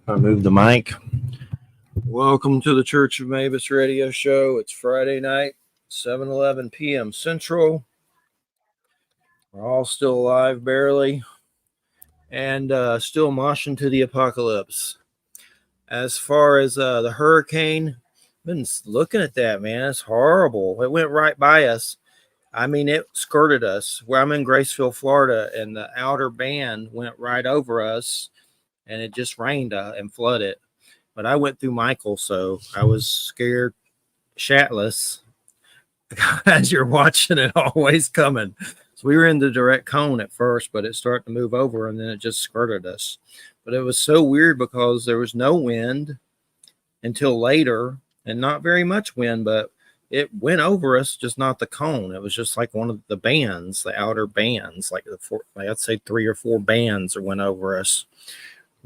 I moved the mic. Welcome to the Church of Mabus radio show. It's Friday night, 7:11 p.m. Central. We're all still alive, barely, and still moshing to the apocalypse. As far as the hurricane, I've been looking at that, man. It's horrible. It went right by us. I mean, it skirted us. Where I'm in Graceville, Florida, and the outer band went right over us, and it just rained and flooded. But I went through Michael, so I was scared shatless as you're watching it always coming. So we were in the direct cone at first, but it started to move over, and then it just skirted us. But it was so weird because there was no wind until later, and not very much wind, but it went over us, just not the cone. It was just like one of the bands, the outer bands, like I'd say 3 or 4 bands that went over us.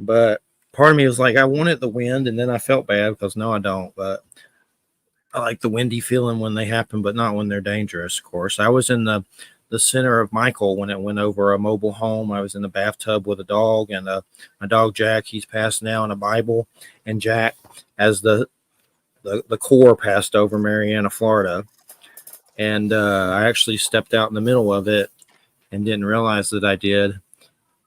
But part of me was like, I wanted the wind, and then I felt bad because no, I don't. But I like the windy feeling when they happen, but not when they're dangerous, of course. I was in the center of Michael when it went over a mobile home. I was in the bathtub with a dog, and my dog Jack, he's passed now in a Bible, and Jack, as the core passed over Marianna, Florida. And I actually stepped out in the middle of it and didn't realize that I did.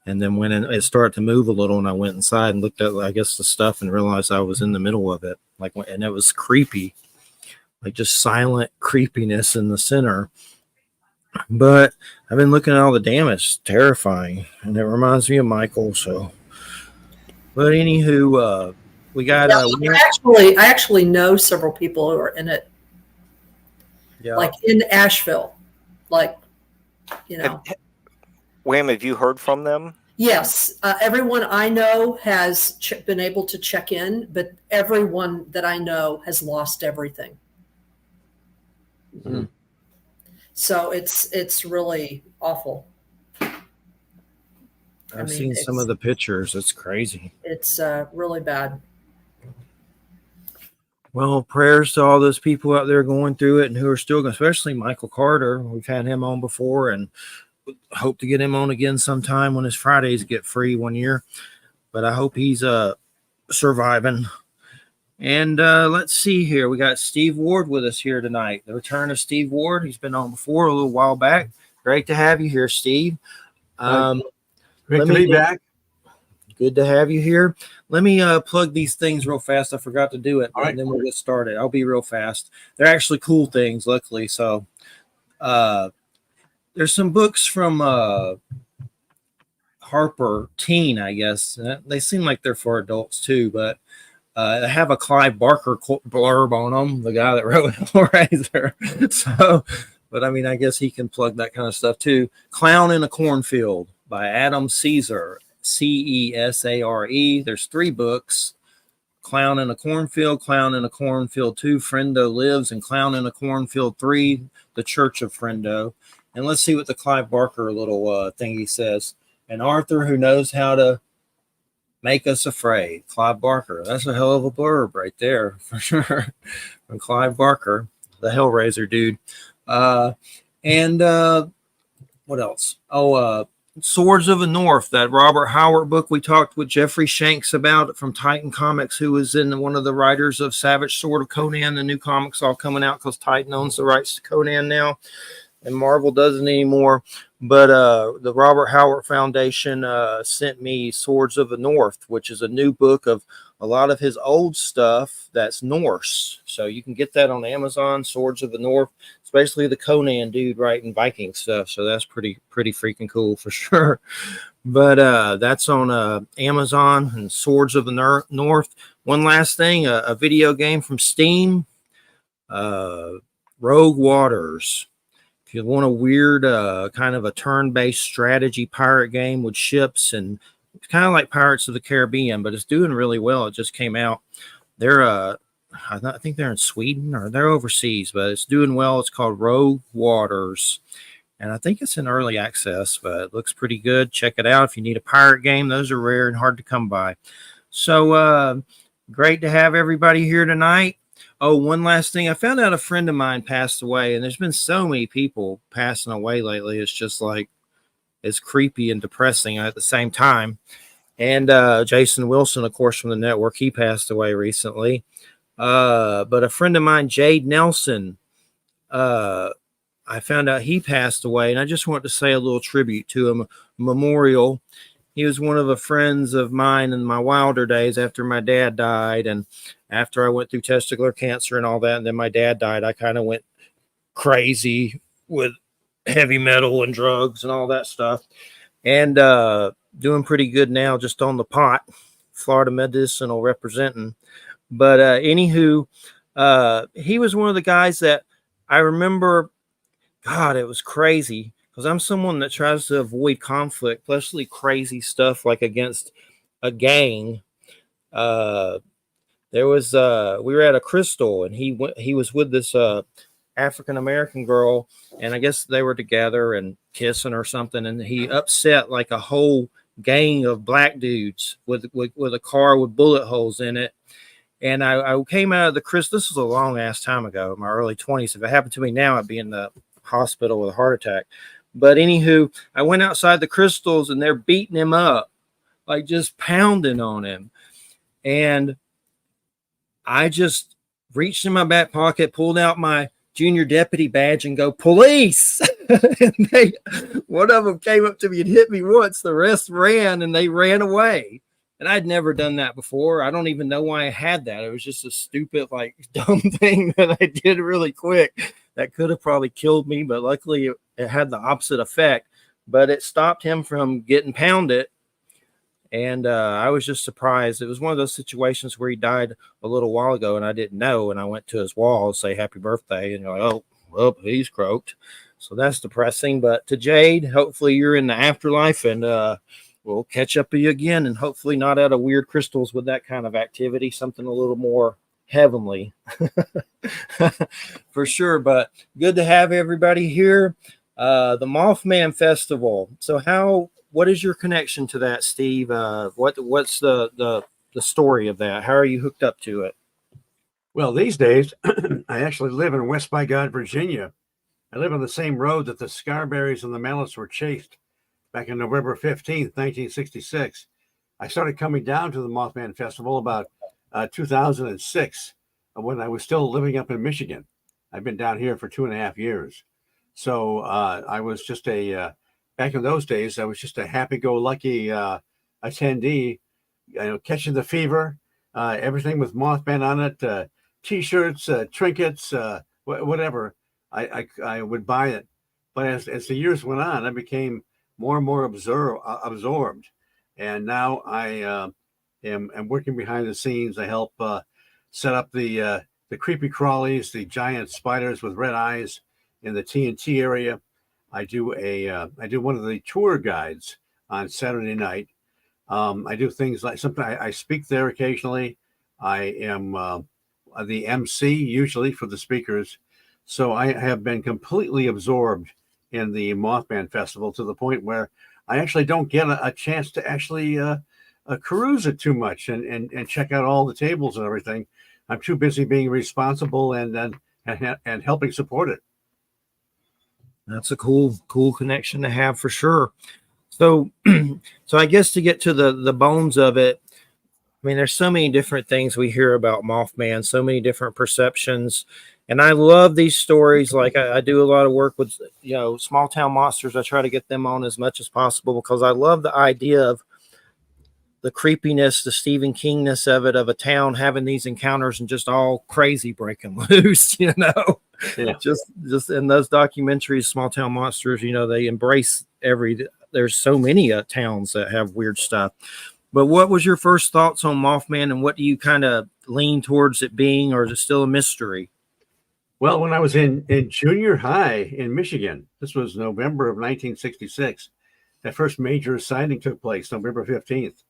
And then when it started to move a little, and I went inside and looked at, I guess, the stuff and realized I was in the middle of it. And it was creepy, like just silent creepiness in the center. But I've been looking at all the damage. It's terrifying. And it reminds me of Michael. So, but anywho, we got, I actually know several people who are in it. Yeah. Like in Asheville, like, you know. Wham, have you heard from them? Yes. Everyone I know has been able to check in, but everyone that I know has lost everything. Mm-hmm. So it's really awful. I've seen some of the pictures. It's crazy. It's really bad. Well, prayers to all those people out there going through it and who are still, especially Michael Carter. We've had him on before, and hope to get him on again sometime when his Fridays get free one year. But I hope he's surviving. And let's see here. We got Steve Ward with us here tonight. The return of Steve Ward. He's been on before a little while back. Great to have you here, Steve. Great to be back. Good to have you here. Let me plug these things real fast. I forgot to do it, and then we'll get started. I'll be real fast. They're actually cool things, luckily. So there's some books from Harper Teen, I guess. They seem like they're for adults too, but they have a Clive Barker blurb on them, the guy that wrote Hellraiser. So, but I mean, I guess he can plug that kind of stuff too. Clown in a Cornfield by Adam Caesar, Cesare. There's 3 books. Clown in a Cornfield, Clown in a Cornfield 2, Friendo Lives, and Clown in a Cornfield 3, The Church of Friendo. And let's see what the Clive Barker little thing he says. An Arthur who knows how to make us afraid. Clive Barker. That's a hell of a blurb right there, for sure. From Clive Barker, the Hellraiser dude. And what else? Swords of the North, that Robert Howard book we talked with Jeffrey Shanks about from Titan Comics, who was in one of the writers of Savage Sword of Conan. The new comics all coming out because Titan owns the rights to Conan now, and Marvel doesn't anymore. But the Robert Howard Foundation sent me Swords of the North, which is a new book of a lot of his old stuff that's Norse. So you can get that on Amazon, Swords of the North. It's basically the Conan dude writing Viking stuff. So that's pretty freaking cool for sure. But that's on Amazon and Swords of the North. One last thing, a video game from Steam, Rogue Waters. If you want a weird kind of a turn-based strategy pirate game with ships, and it's kind of like Pirates of the Caribbean, but it's doing really well. It just came out. They're I think they're in Sweden or they're overseas, but it's doing well. It's called Rogue Waters, and I think it's in early access, but it looks pretty good. Check it out if you need a pirate game. Those are rare and hard to come by. So great to have everybody here tonight. Oh, one last thing. I found out a friend of mine passed away, and there's been so many people passing away lately. It's just like, it's creepy and depressing at the same time. And Jason Wilson, of course, from the network, he passed away recently. But a friend of mine, Jade Nelson, I found out he passed away, and I just want to say a little tribute to him, a memorial. He was one of the friends of mine in my wilder days after my dad died, and after I went through testicular cancer and all that, and then my dad died, I kind of went crazy with heavy metal and drugs and all that stuff, and doing pretty good now, just on the pot, Florida medicinal representing. But anywho, he was one of the guys that I remember. God, it was crazy because I'm someone that tries to avoid conflict, especially crazy stuff like against a gang. Uh, we were at a crystal, and he was with this African American girl, and I guess they were together and kissing or something, and he upset like a whole gang of black dudes with a car with bullet holes in it. And I came out of the crystal. This was a long ass time ago, in my early 20s. If it happened to me now, I'd be in the hospital with a heart attack. But anywho, I went outside the crystals, and they're beating him up, like just pounding on him. And I just reached in my back pocket, pulled out my junior deputy badge, and go, police. And one of them came up to me and hit me once. The rest ran, and they ran away. And I'd never done that before. I don't even know why I had that. It was just a stupid, like, dumb thing that I did really quick that could have probably killed me, but luckily it had the opposite effect. But it stopped him from getting pounded. And I was just surprised. It was one of those situations where he died a little while ago, and I didn't know. And I went to his wall to say happy birthday, and you're like, oh, well, he's croaked. So that's depressing. But to Jade, hopefully you're in the afterlife, and we'll catch up with you again, and hopefully not out of weird crystals with that kind of activity, something a little more heavenly for sure. But good to have everybody here. The Mothman Festival. So what is your connection to that, Steve? What's the story of that? How are you hooked up to it? Well, these days, I actually live in West by God, Virginia. I live on the same road that the Scarberries and the Mallets were chased back on November 15th, 1966. I started coming down to the Mothman Festival about 2006 when I was still living up in Michigan. I've been down here for 2.5 years. So I was just back in those days, I was just a happy-go-lucky attendee, catching the fever, everything with Mothman on it, T-shirts, trinkets, whatever. I would buy it. But as the years went on, I became more and more absorbed. And now I am working behind the scenes. I help set up the creepy crawlies, the giant spiders with red eyes in the TNT area. I do one of the tour guides on Saturday night. I do things like sometimes I speak there occasionally. I am the MC usually for the speakers. So I have been completely absorbed in the Mothman Festival to the point where I actually don't get a chance to actually cruise it too much and check out all the tables and everything. I'm too busy being responsible and helping support it. That's a cool connection to have for sure. So I guess to get to the bones of it, I mean, there's so many different things we hear about Mothman, so many different perceptions. And I love these stories. Like I do a lot of work with, small town monsters. I try to get them on as much as possible because I love the idea of the creepiness, the Stephen Kingness of it, of a town having these encounters and just all crazy breaking loose, Yeah. Just in those documentaries, Small Town Monsters, they embrace there's so many towns that have weird stuff. But what was your first thoughts on Mothman, and what do you kind of lean towards it being, or is it still a mystery? Well, when I was in junior high in Michigan, this was November of 1966, that first major sighting took place, November 15th.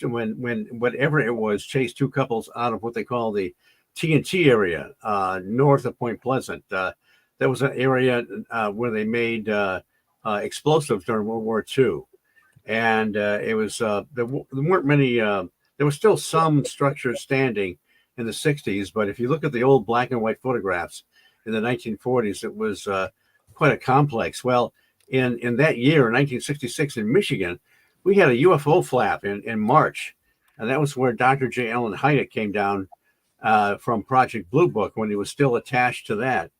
When whatever it was chased two couples out of what they call the TNT area north of Point Pleasant. There was an area where they made explosives during World War II. And it was there weren't many. There were still some structures standing in the 60s, but if you look at the old black and white photographs in the 1940s, it was quite a complex. Well, in that year, in 1966, in Michigan, we had a UFO flap in March, and that was where Dr. J. Allen Hynek came down from Project Blue Book when he was still attached to that,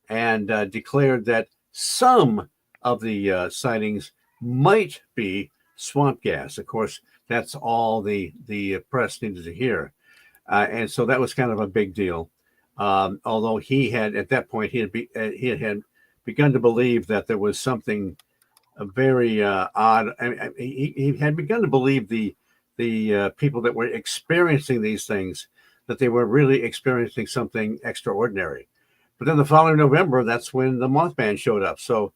and declared that some of the sightings might be swamp gas. Of course, that's all the press needed to hear, and so that was kind of a big deal. Although he had at that point he had begun to believe that there was something very odd. I mean, he had begun to believe the people that were experiencing these things, that they were really experiencing something extraordinary. But then the following November, that's when the Mothman showed up. So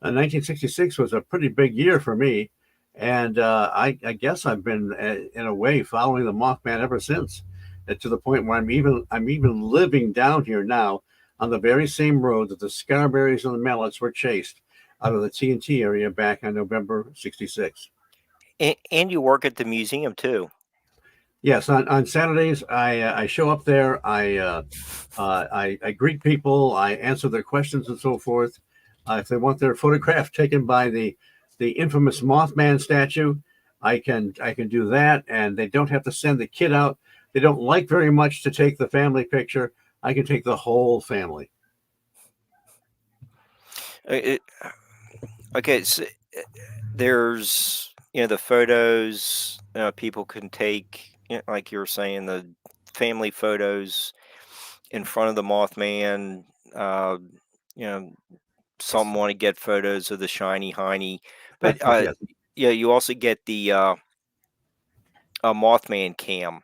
1966 was a pretty big year for me. And I guess I've been, in a way, following the Mothman ever since, to the point where I'm even living down here now on the very same road that the Scarberries and the Mallets were chased out of the TNT area back on November 66. And you work at the museum too. Yes, on Saturdays I show up there. I greet people. I answer their questions and so forth. If they want their photograph taken by the infamous Mothman statue, I can do that, and they don't have to send the kid out. They don't like very much to take the family picture. I can take the whole family. Okay, so there's the photos people can take, like you were saying, the family photos in front of the Mothman. Some want to get photos of the shiny hiney, but Yes. you also get the Mothman cam.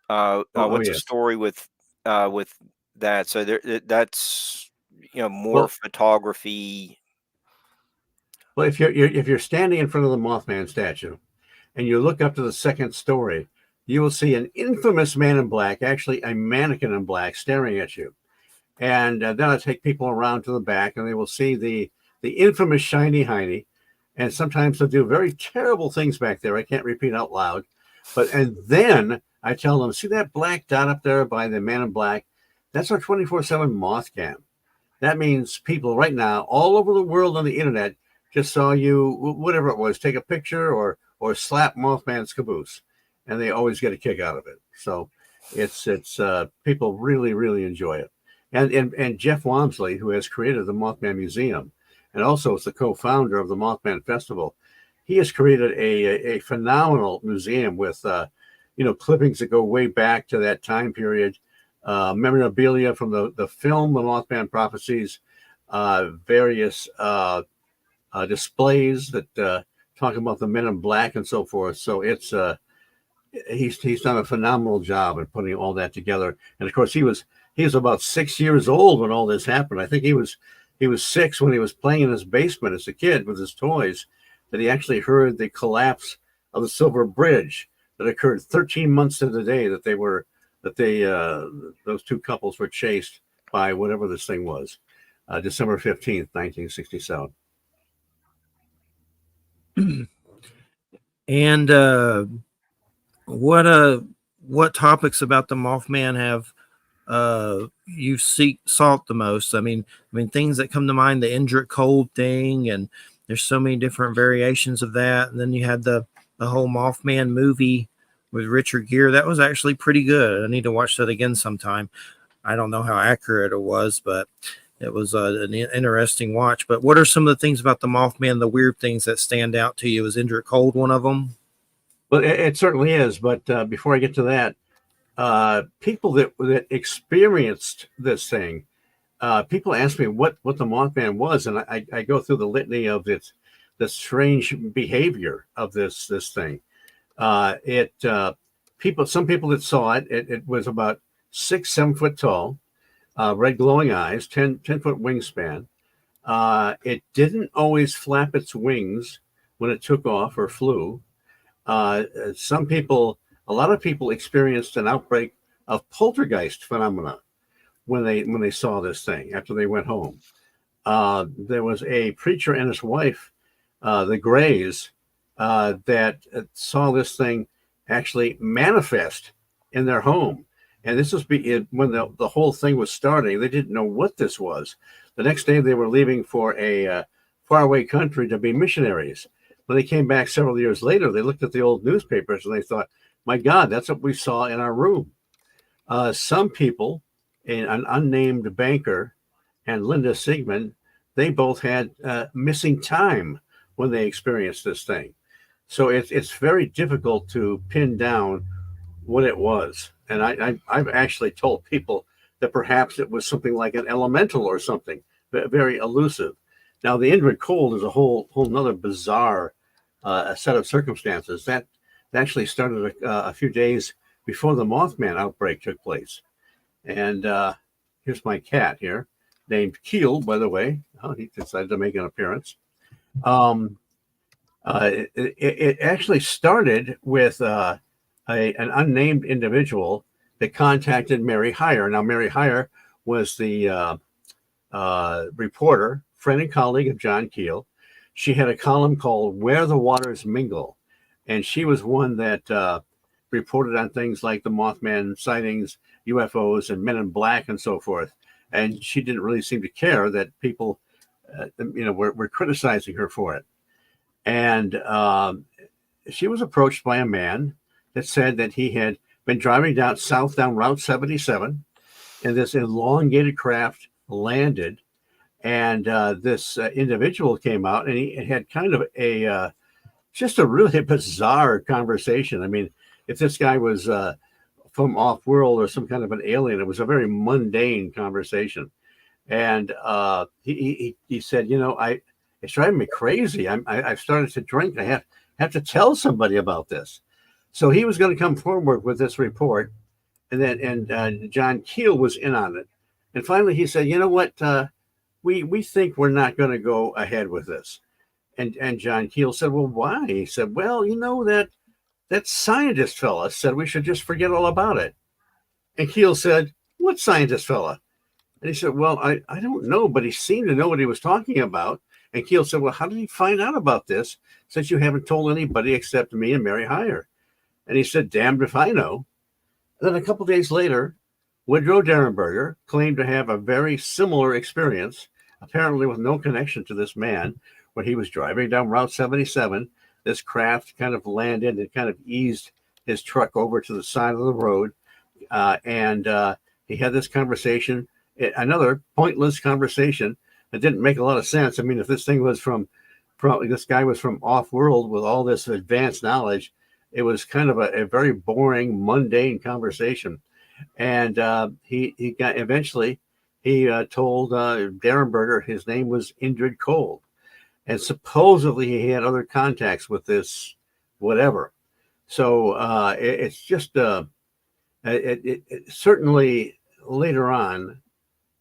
What's the Yes. story with that? So that's more Well, photography. well, if you're standing in front of the Mothman statue, and you look up to the second story, you will see an infamous man in black, actually a mannequin in black, staring at you. And then I take people around to the back, and they will see the infamous shiny hiney. And sometimes they'll do very terrible things back there. I can't repeat out loud, and then I tell them, see that black dot up there by the man in black? That's our 24/7 moth cam. That means people right now all over the world on the internet just saw you, whatever it was, take a picture or slap Mothman's caboose, and they always get a kick out of it. So it's people really, really enjoy it. And Jeff Wamsley, who has created the Mothman Museum and also is the co-founder of the Mothman Festival, he has created a phenomenal museum with clippings that go way back to that time period, memorabilia from the film The Mothman Prophecies, various displays that talk about the men in black and so forth. So it's he's done a phenomenal job at putting all that together. And of course, he was about 6 years old when all this happened. I think he was 6 when he was playing in his basement as a kid with his toys, that he actually heard the collapse of the Silver Bridge that occurred 13 months to the day that those two couples were chased by whatever this thing was, December 15th, 1967. And what topics about the Mothman have you sought the most? I mean things that come to mind, the Indrid Cold thing, and there's so many different variations of that. And then you had the whole Mothman movie with Richard Gere. That was actually pretty good. I need to watch that again sometime. I don't know how accurate it was, but it was an interesting watch. But what are some of the things about the Mothman, the weird things that stand out to you? Is Indrid Cold one of them? Well, it certainly is. But before I get to that, people that experienced this thing, people ask me what the Mothman was, and I go through the litany of the strange behavior of this thing. Some people that saw it was about 6-7 foot tall, red glowing eyes, 10-foot wingspan. It didn't always flap its wings when it took off or flew. A lot of people experienced an outbreak of poltergeist phenomena when they saw this thing after they went home. There was a preacher and his wife, the Grays, that saw this thing actually manifest in their home. And this was when the whole thing was starting. They didn't know what this was. The next day they were leaving for a faraway country to be missionaries. when they came back several years later, they looked at the old newspapers and they thought, my God, that's what we saw in our room. Some people, an unnamed banker and Linda Sigmund, they both had missing time when they experienced this thing. So it's very difficult to pin down what it was. And I've actually told people that perhaps it was something like an elemental or something, very elusive. Now, the Indrid Cold is a whole nother bizarre set of circumstances. That actually started a few days before the Mothman outbreak took place. And here's my cat here, named Keel, by the way. Oh, he decided to make an appearance. It actually started with an unnamed individual that contacted Mary Hyre. Now, Mary Hyre was the reporter, friend and colleague of John Keel. She had a column called Where the Waters Mingle, and she was one that reported on things like the Mothman sightings, UFOs, and Men in Black, and so forth. And she didn't really seem to care that people, were criticizing her for it. And she was approached by a man that said that he had been driving down Route 77, and this elongated craft landed, and this individual came out, and he had kind of just a really bizarre conversation. I mean, if this guy was from off-world or some kind of an alien, it was a very mundane conversation. And he said, it's driving me crazy. I've started to drink. I have to tell somebody about this. So he was going to come forward with this report, and John Keel was in on it. And finally, he said, you know what? We think we're not going to go ahead with this. And John Keel said, well, why? He said, well, that scientist fella said we should just forget all about it. And Keel said, what scientist fella? And he said, well, I don't know, but he seemed to know what he was talking about. And Keel said, well, how did he find out about this since you haven't told anybody except me and Mary Hyre? And he said, damned if I know. And then a couple of days later, Woodrow Derenberger claimed to have a very similar experience, apparently with no connection to this man. When he was driving down Route 77, this craft kind of landed and kind of eased his truck over to the side of the road. And he had this conversation, another pointless conversation that didn't make a lot of sense. I mean, if this thing was this guy was from off-world with all this advanced knowledge, it was kind of a very boring, mundane conversation. And he told Derenberger his name was Indrid Cold. And supposedly he had other contacts with this whatever. So it's just certainly later on,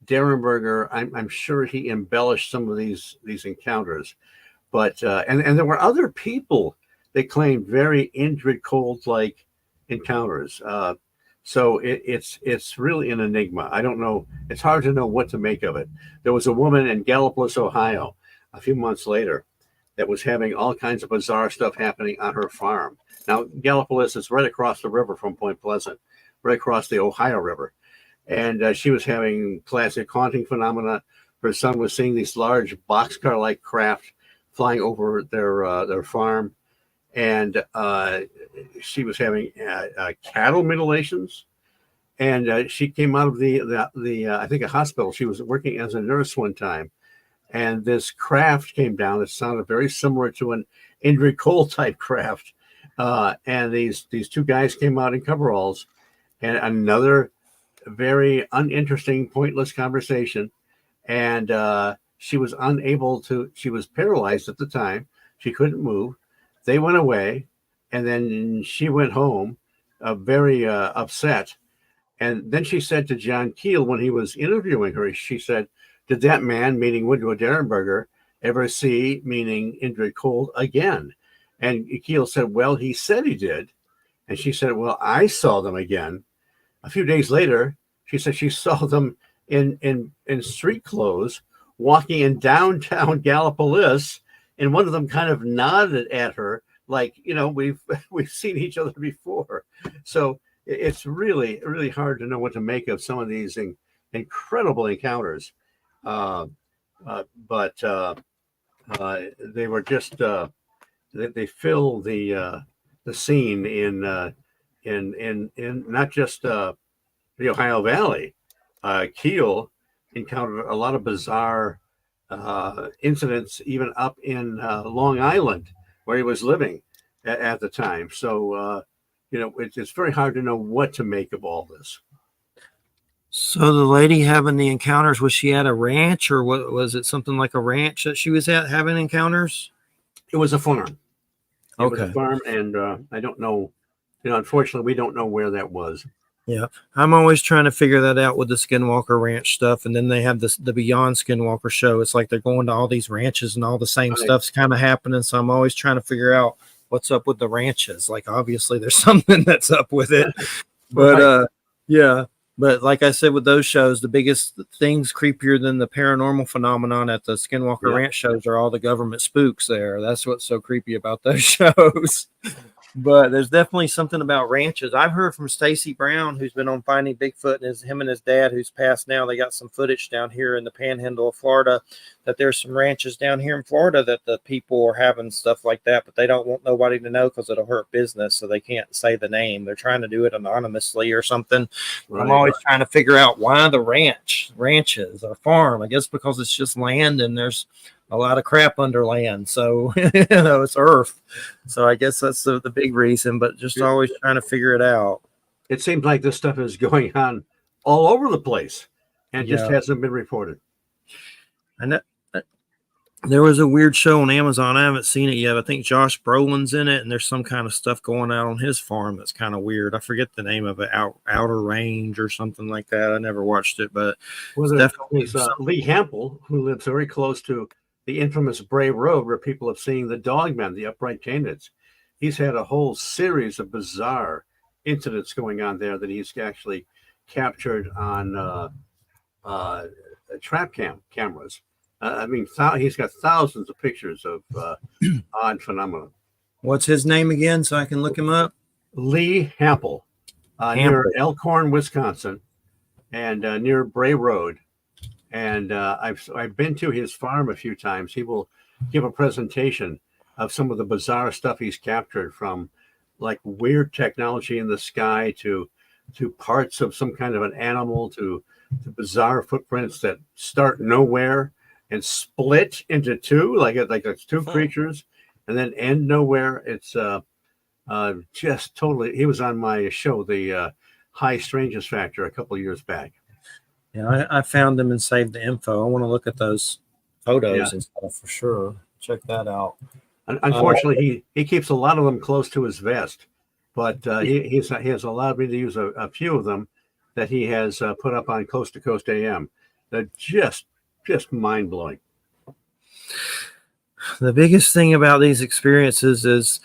Derenberger, I'm sure he embellished some of these encounters, but and there were other people that claimed very Indrid Cold-like encounters. So it's really an enigma. I don't know. It's hard to know what to make of it. There was a woman in Gallipolis, Ohio, a few months later, that was having all kinds of bizarre stuff happening on her farm. Now, Gallipolis is right across the river from Point Pleasant, right across the Ohio River. And she was having classic haunting phenomena. Her son was seeing these large boxcar-like craft flying over their farm. And she was having cattle mutilations. And she came out of the I think, a hospital. She was working as a nurse one time. And this craft came down that sounded very similar to an Indrid Cold type craft. And these two guys came out in coveralls, and another very uninteresting, pointless conversation. And she was she was paralyzed at the time. She couldn't move. They went away, and then she went home, very upset. And then she said to John Keel, when he was interviewing her, she said, did that man, meaning Woodrow Derenberger, ever see, meaning Indrid Cold, again? And Keel said, well, he said he did. And she said, well, I saw them again. A few days later, she said she saw them in street clothes walking in downtown Gallipolis, and one of them kind of nodded at her like, we've seen each other before. So it's really, really hard to know what to make of some of these incredible encounters. But they were just they fill the scene in not just the Ohio Valley. Keel encountered a lot of bizarre incidents, even up in Long Island, where he was living at the time. So, it's very hard to know what to make of all this. So the lady having the encounters, was she at a ranch, or what was it? Something like a ranch that she was at having encounters? It was a farm. It was a Okay. farm, and I don't know. Unfortunately, we don't know where that was. Yeah, I'm always trying to figure that out with the Skinwalker Ranch stuff, and then they have the Beyond Skinwalker show. It's like they're going to all these ranches, and all the same Right. stuff's kind of happening. So I'm always trying to figure out what's up with the ranches. Like, obviously, there's something that's up with it, but Right. yeah. But like I said, with those shows, the biggest things creepier than the paranormal phenomenon at the Skinwalker Yeah. Ranch shows are all the government spooks there. That's what's so creepy about those shows. But there's definitely something about ranches. I've heard from Stacy Brown, who's been on Finding Bigfoot, and him and his dad, who's passed now. They got some footage down here in the Panhandle of Florida, that there's some ranches down here in Florida that the people are having stuff like that, but they don't want nobody to know because it'll hurt business, so they can't say the name. They're trying to do it anonymously or something. Right. I'm always trying to figure out why the ranches or farm. I guess because it's just land and there's a lot of crap under land. So, it's earth. So I guess that's the big reason, but just always trying to figure it out. It seems like this stuff is going on all over the place and just Yeah. hasn't been reported. And there was a weird show on Amazon. I haven't seen it yet. I think Josh Brolin's in it, and there's some kind of stuff going out on his farm that's kind of weird. I forget the name of it, Outer Range or something like that. I never watched it, but Well, it's definitely there's Lee Hampel, who lives very close to the infamous Bray Road, where people have seen the dogmen, the upright canids. He's had a whole series of bizarre incidents going on there that he's actually captured on trap cameras. I mean, he's got thousands of pictures of odd phenomena. What's his name again, so I can look him up? Lee Hampel, near Elkhorn, Wisconsin, and near Bray Road. And I've been to his farm a few times. He will give a presentation of some of the bizarre stuff he's captured, from like weird technology in the sky to parts of some kind of an animal to bizarre footprints that start nowhere and split into two, like it's two creatures, and then end nowhere. It's just totally. He was on my show, the High Strangeness Factor, a couple of years back. Yeah, I found them and saved the info. I want to look at those photos and stuff for sure. Check that out. Unfortunately, he keeps a lot of them close to his vest, but he has allowed me to use a few of them that he has put up on Coast to Coast AM. They're just mind blowing. The biggest thing about these experiences is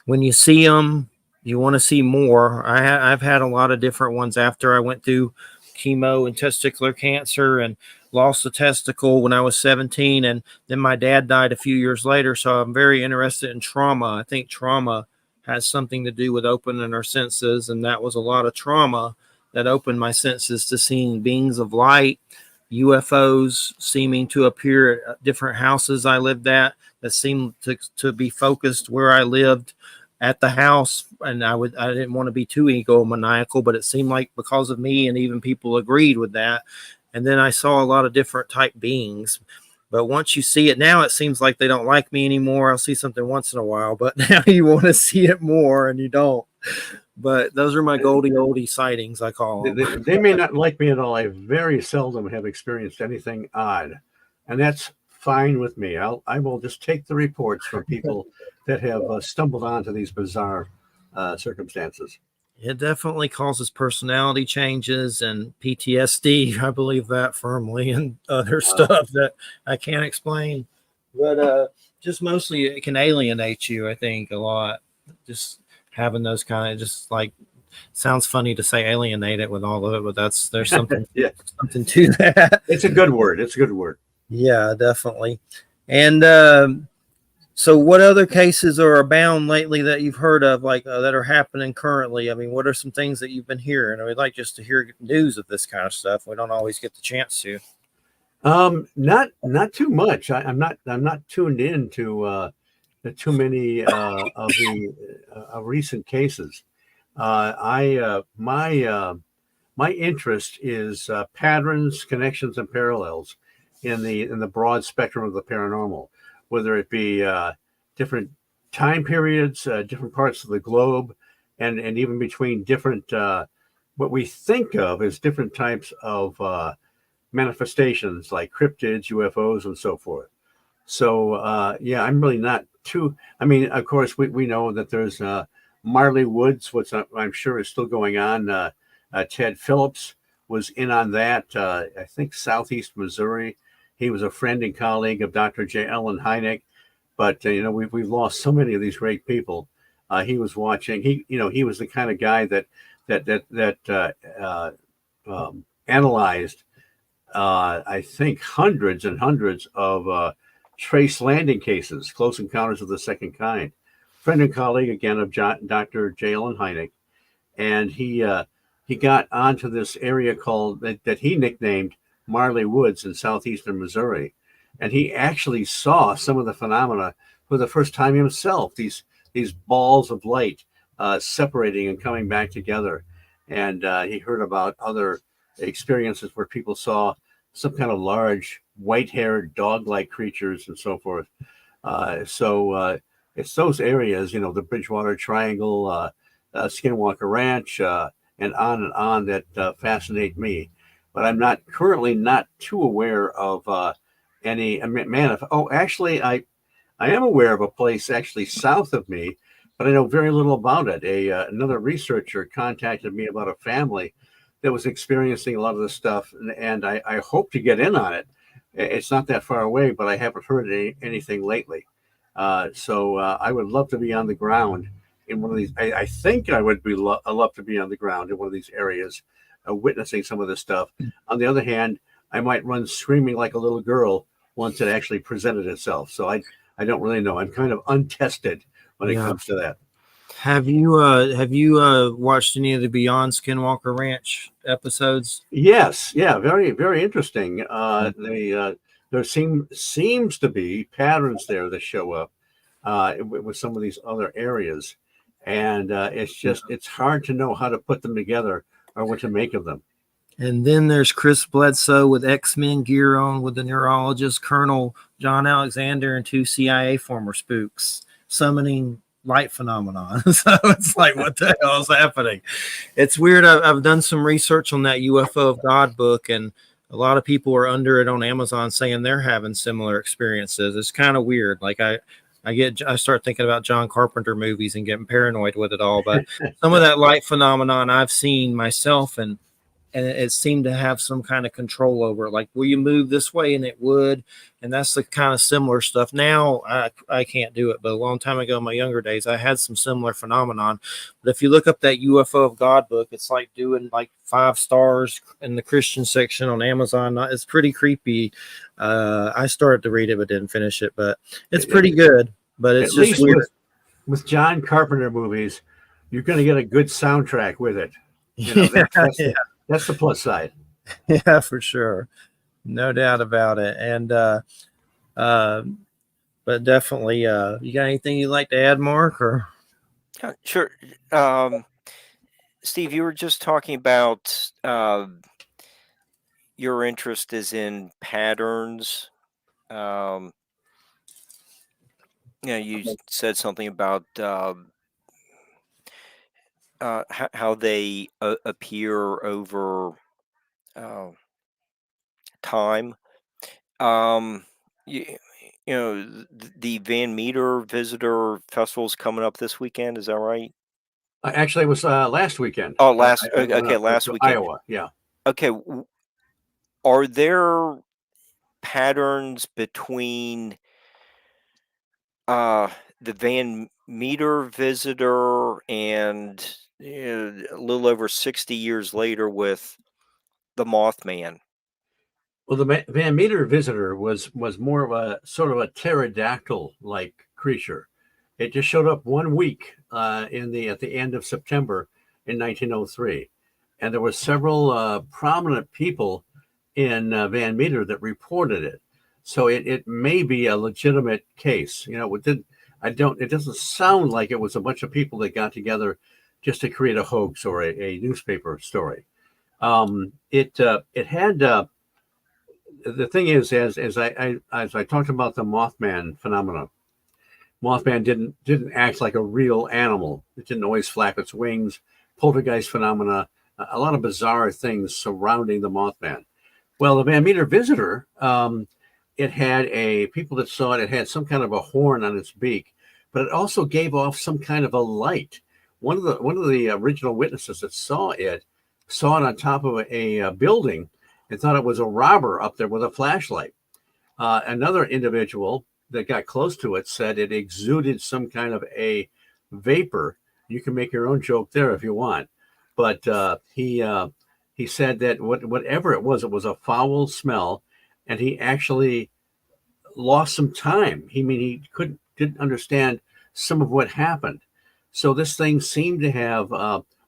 when you see them, you want to see more. I've had a lot of different ones after I went through chemo and testicular cancer and lost a testicle when I was 17. And then my dad died a few years later. So I'm very interested in trauma. I think trauma has something to do with opening our senses. And that was a lot of trauma that opened my senses to seeing beings of light, UFOs seeming to appear at different houses I lived at that seemed to be focused where I lived at the house. And I didn't want to be too egomaniacal, but it seemed like because of me, and even people agreed with that. And then I saw a lot of different type beings. But once you see it now, it seems like they don't like me anymore. I'll see something once in a while, but now you want to see it more and you don't. But those are my oldie sightings, I call them. They may not like me at all. I very seldom have experienced anything odd, and that's fine with me. I will just take the reports from people that have stumbled onto these bizarre circumstances. It definitely causes personality changes and PTSD. I believe that firmly, and other stuff that I can't explain. But just mostly it can alienate you, I think, a lot. Just having those kind of, just like, sounds funny to say alienate it with all of it, but there's something something to that. It's a good word. It's a good word. Yeah, definitely. And so what other cases are abound lately that you've heard of, like that are happening currently? I mean, what are some things that you've been hearing? We'd like just to hear news of this kind of stuff. We don't always get the chance to. Not too much. I'm not tuned in to too many of the recent cases. My interest is patterns, connections, and parallels in the broad spectrum of the paranormal, whether it be different time periods, different parts of the globe, and even between different what we think of as different types of manifestations like cryptids, UFOs, and so forth. So yeah, I'm really not too. I mean, of course, we know that there's Marley Woods, which I'm sure is still going on. Ted Phillips was in on that. I think Southeast Missouri. He was a friend and colleague of Dr. J. Allen Hynek. But we've lost so many of these great people. He was watching. He was the kind of guy that analyzed I think hundreds and hundreds of trace landing cases, close encounters of the second kind. Friend and colleague again of Dr. J. Allen Hynek, and he got onto this area called that he nicknamed Marley Woods in southeastern Missouri, and he actually saw some of the phenomena for the first time himself. These balls of light separating and coming back together, and he heard about other experiences where people saw some kind of large white-haired dog-like creatures and so forth. So it's those areas, the Bridgewater Triangle, Skinwalker Ranch, and on that fascinate me. But I'm currently not too aware of any actually, I am aware of a place actually south of me, but I know very little about it. Another researcher contacted me about a family that was experiencing a lot of this stuff, and I hope to get in on it. It's not that far away, but I haven't heard anything lately. So I would love to be on the ground in one of these. I think I would love to be on the ground in one of these areas, witnessing some of this stuff. On the other hand, I might run screaming like a little girl once it actually presented itself. So I don't really know. I'm kind of untested when it comes to that. Have you watched any of the Beyond Skinwalker Ranch episodes? Yes, yeah, very very interesting. There seems to be patterns there that show up with some of these other areas, and it's hard to know how to put them together or what to make of them. And then there's Chris Bledsoe with X-Men gear on with the neurologist Colonel John Alexander and 2 CIA former spooks summoning light phenomenon. So it's like, what the hell is happening? It's weird. I've done some research on that UFO of God book, and a lot of people are under it on Amazon saying they're having similar experiences. It's kind of weird. Like I start thinking about John Carpenter movies and getting paranoid with it all. But some of that light phenomenon I've seen myself, and it seemed to have some kind of control over it. Like, will you move this way? And it would. And that's the kind of similar stuff. Now I can't do it, but a long time ago in my younger days, I had some similar phenomenon. But if you look up that UFO of God book, it's like doing like 5 stars in the Christian section on Amazon. It's pretty creepy. I started to read it, but didn't finish it, but it's pretty good. But it's just weird. With John Carpenter movies, you're going to get a good soundtrack with it. That's the plus side. Yeah, for sure. No doubt about it. And, but definitely, you got anything you'd like to add, Mark, or? Sure. Steve, you were just talking about, your interest is in patterns. You said something about, how they appear over time. The Van Meter Visitor Festival is coming up this weekend. Is that right? Actually, it was last weekend. Oh, last weekend. Iowa, yeah. Okay. Are there patterns between the Van Meter Visitor and a little over 60 years later with the Mothman? Well, the Van Meter Visitor was more of a sort of a pterodactyl-like creature. It just showed up 1 week at the end of September in 1903, and there were several prominent people in Van Meter that reported it. So it may be a legitimate case. It doesn't sound like it was a bunch of people that got together just to create a hoax or a newspaper story. It had the thing is, as I talked about the Mothman phenomenon, Mothman didn't act like a real animal. It didn't always flap its wings. Poltergeist phenomena, a lot of bizarre things surrounding the Mothman. Well, the Van Meter visitor, it had people that saw it. It had some kind of a horn on its beak, but it also gave off some kind of a light. One of the original witnesses that saw it on top of a building and thought it was a robber up there with a flashlight. Another individual that got close to it said it exuded some kind of a vapor. You can make your own joke there if you want, but he said that whatever it was a foul smell, and he actually lost some time. He didn't understand some of what happened. So this thing seemed to have,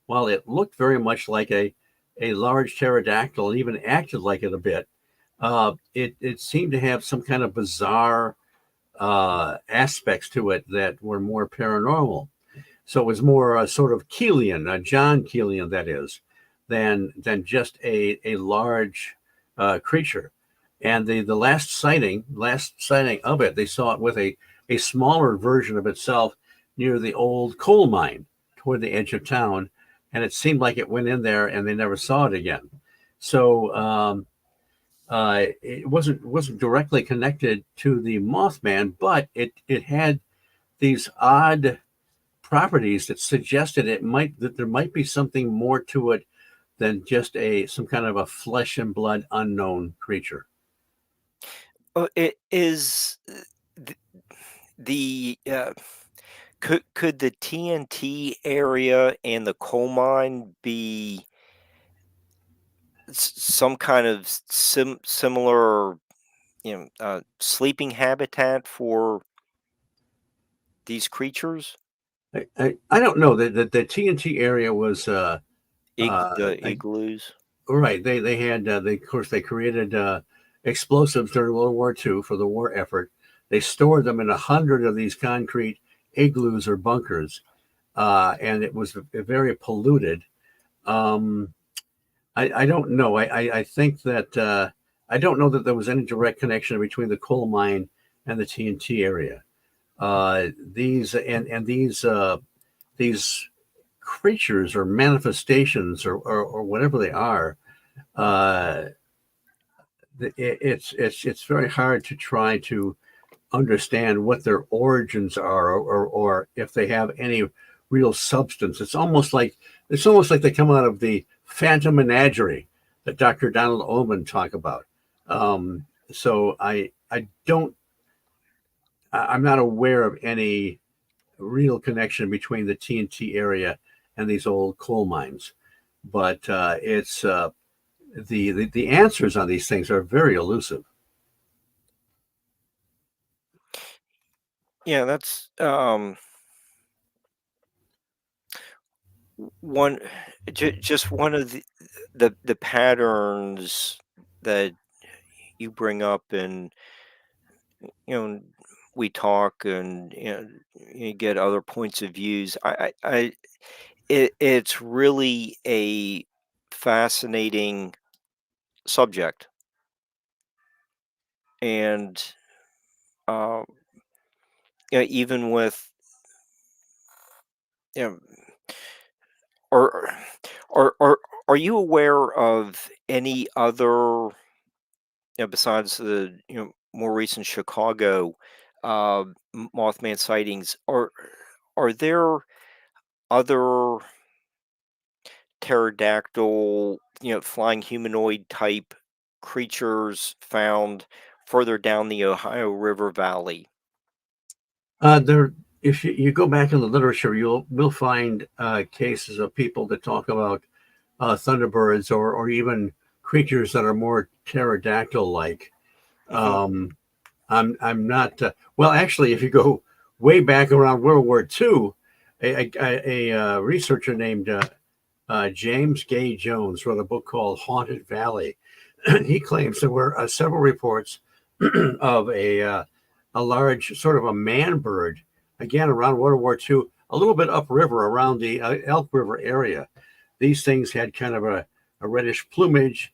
while it looked very much like a large pterodactyl and even acted like it a bit, it seemed to have some kind of bizarre aspects to it that were more paranormal. So it was more sort of Keelian, John Keelian, that is, than just a large creature. And the last sighting of it, they saw it with a smaller version of itself near the old coal mine toward the edge of town, and it seemed like it went in there and they never saw it again. So it wasn't directly connected to the Mothman, but it had these odd properties that suggested that there might be something more to it than just some kind of a flesh and blood unknown creature. Oh, it is the could the TNT area and the coal mine be some kind of similar, sleeping habitat for these creatures? I don't know that the TNT area was The igloos. right. They had of course they created explosives during World War II for the war effort. They stored them in 100 of these concrete igloos or bunkers, and it was very polluted. I don't know. I think that I don't know that there was any direct connection between the coal mine and the TNT area. These creatures or manifestations or whatever they are, it's very hard to try to understand what their origins are or if they have any real substance. It's almost like they come out of the Phantom Menagerie that Dr. Donald Oman talk about. So I'm not aware of any real connection between the TNT area and these old coal mines, but it's the answers on these things are very elusive. Yeah, that's just one of the patterns that you bring up, and we talk, and you get other points of views. It's really a fascinating subject, and uh, even with you know, or are you aware of any other, besides the more recent Chicago Mothman sightings? Are there other pterodactyl, flying humanoid type creatures found further down the Ohio River Valley? If you go back in the literature, we'll find cases of people that talk about thunderbirds or even creatures that are more pterodactyl-like. Mhm. I'm not well. Actually, if you go way back around World War II, a researcher named James Gay Jones wrote a book called Haunted Valley. He claims there were several reports of a large sort of a man bird. again around World War II, a little bit upriver around the Elk River area. These things had kind of a reddish plumage,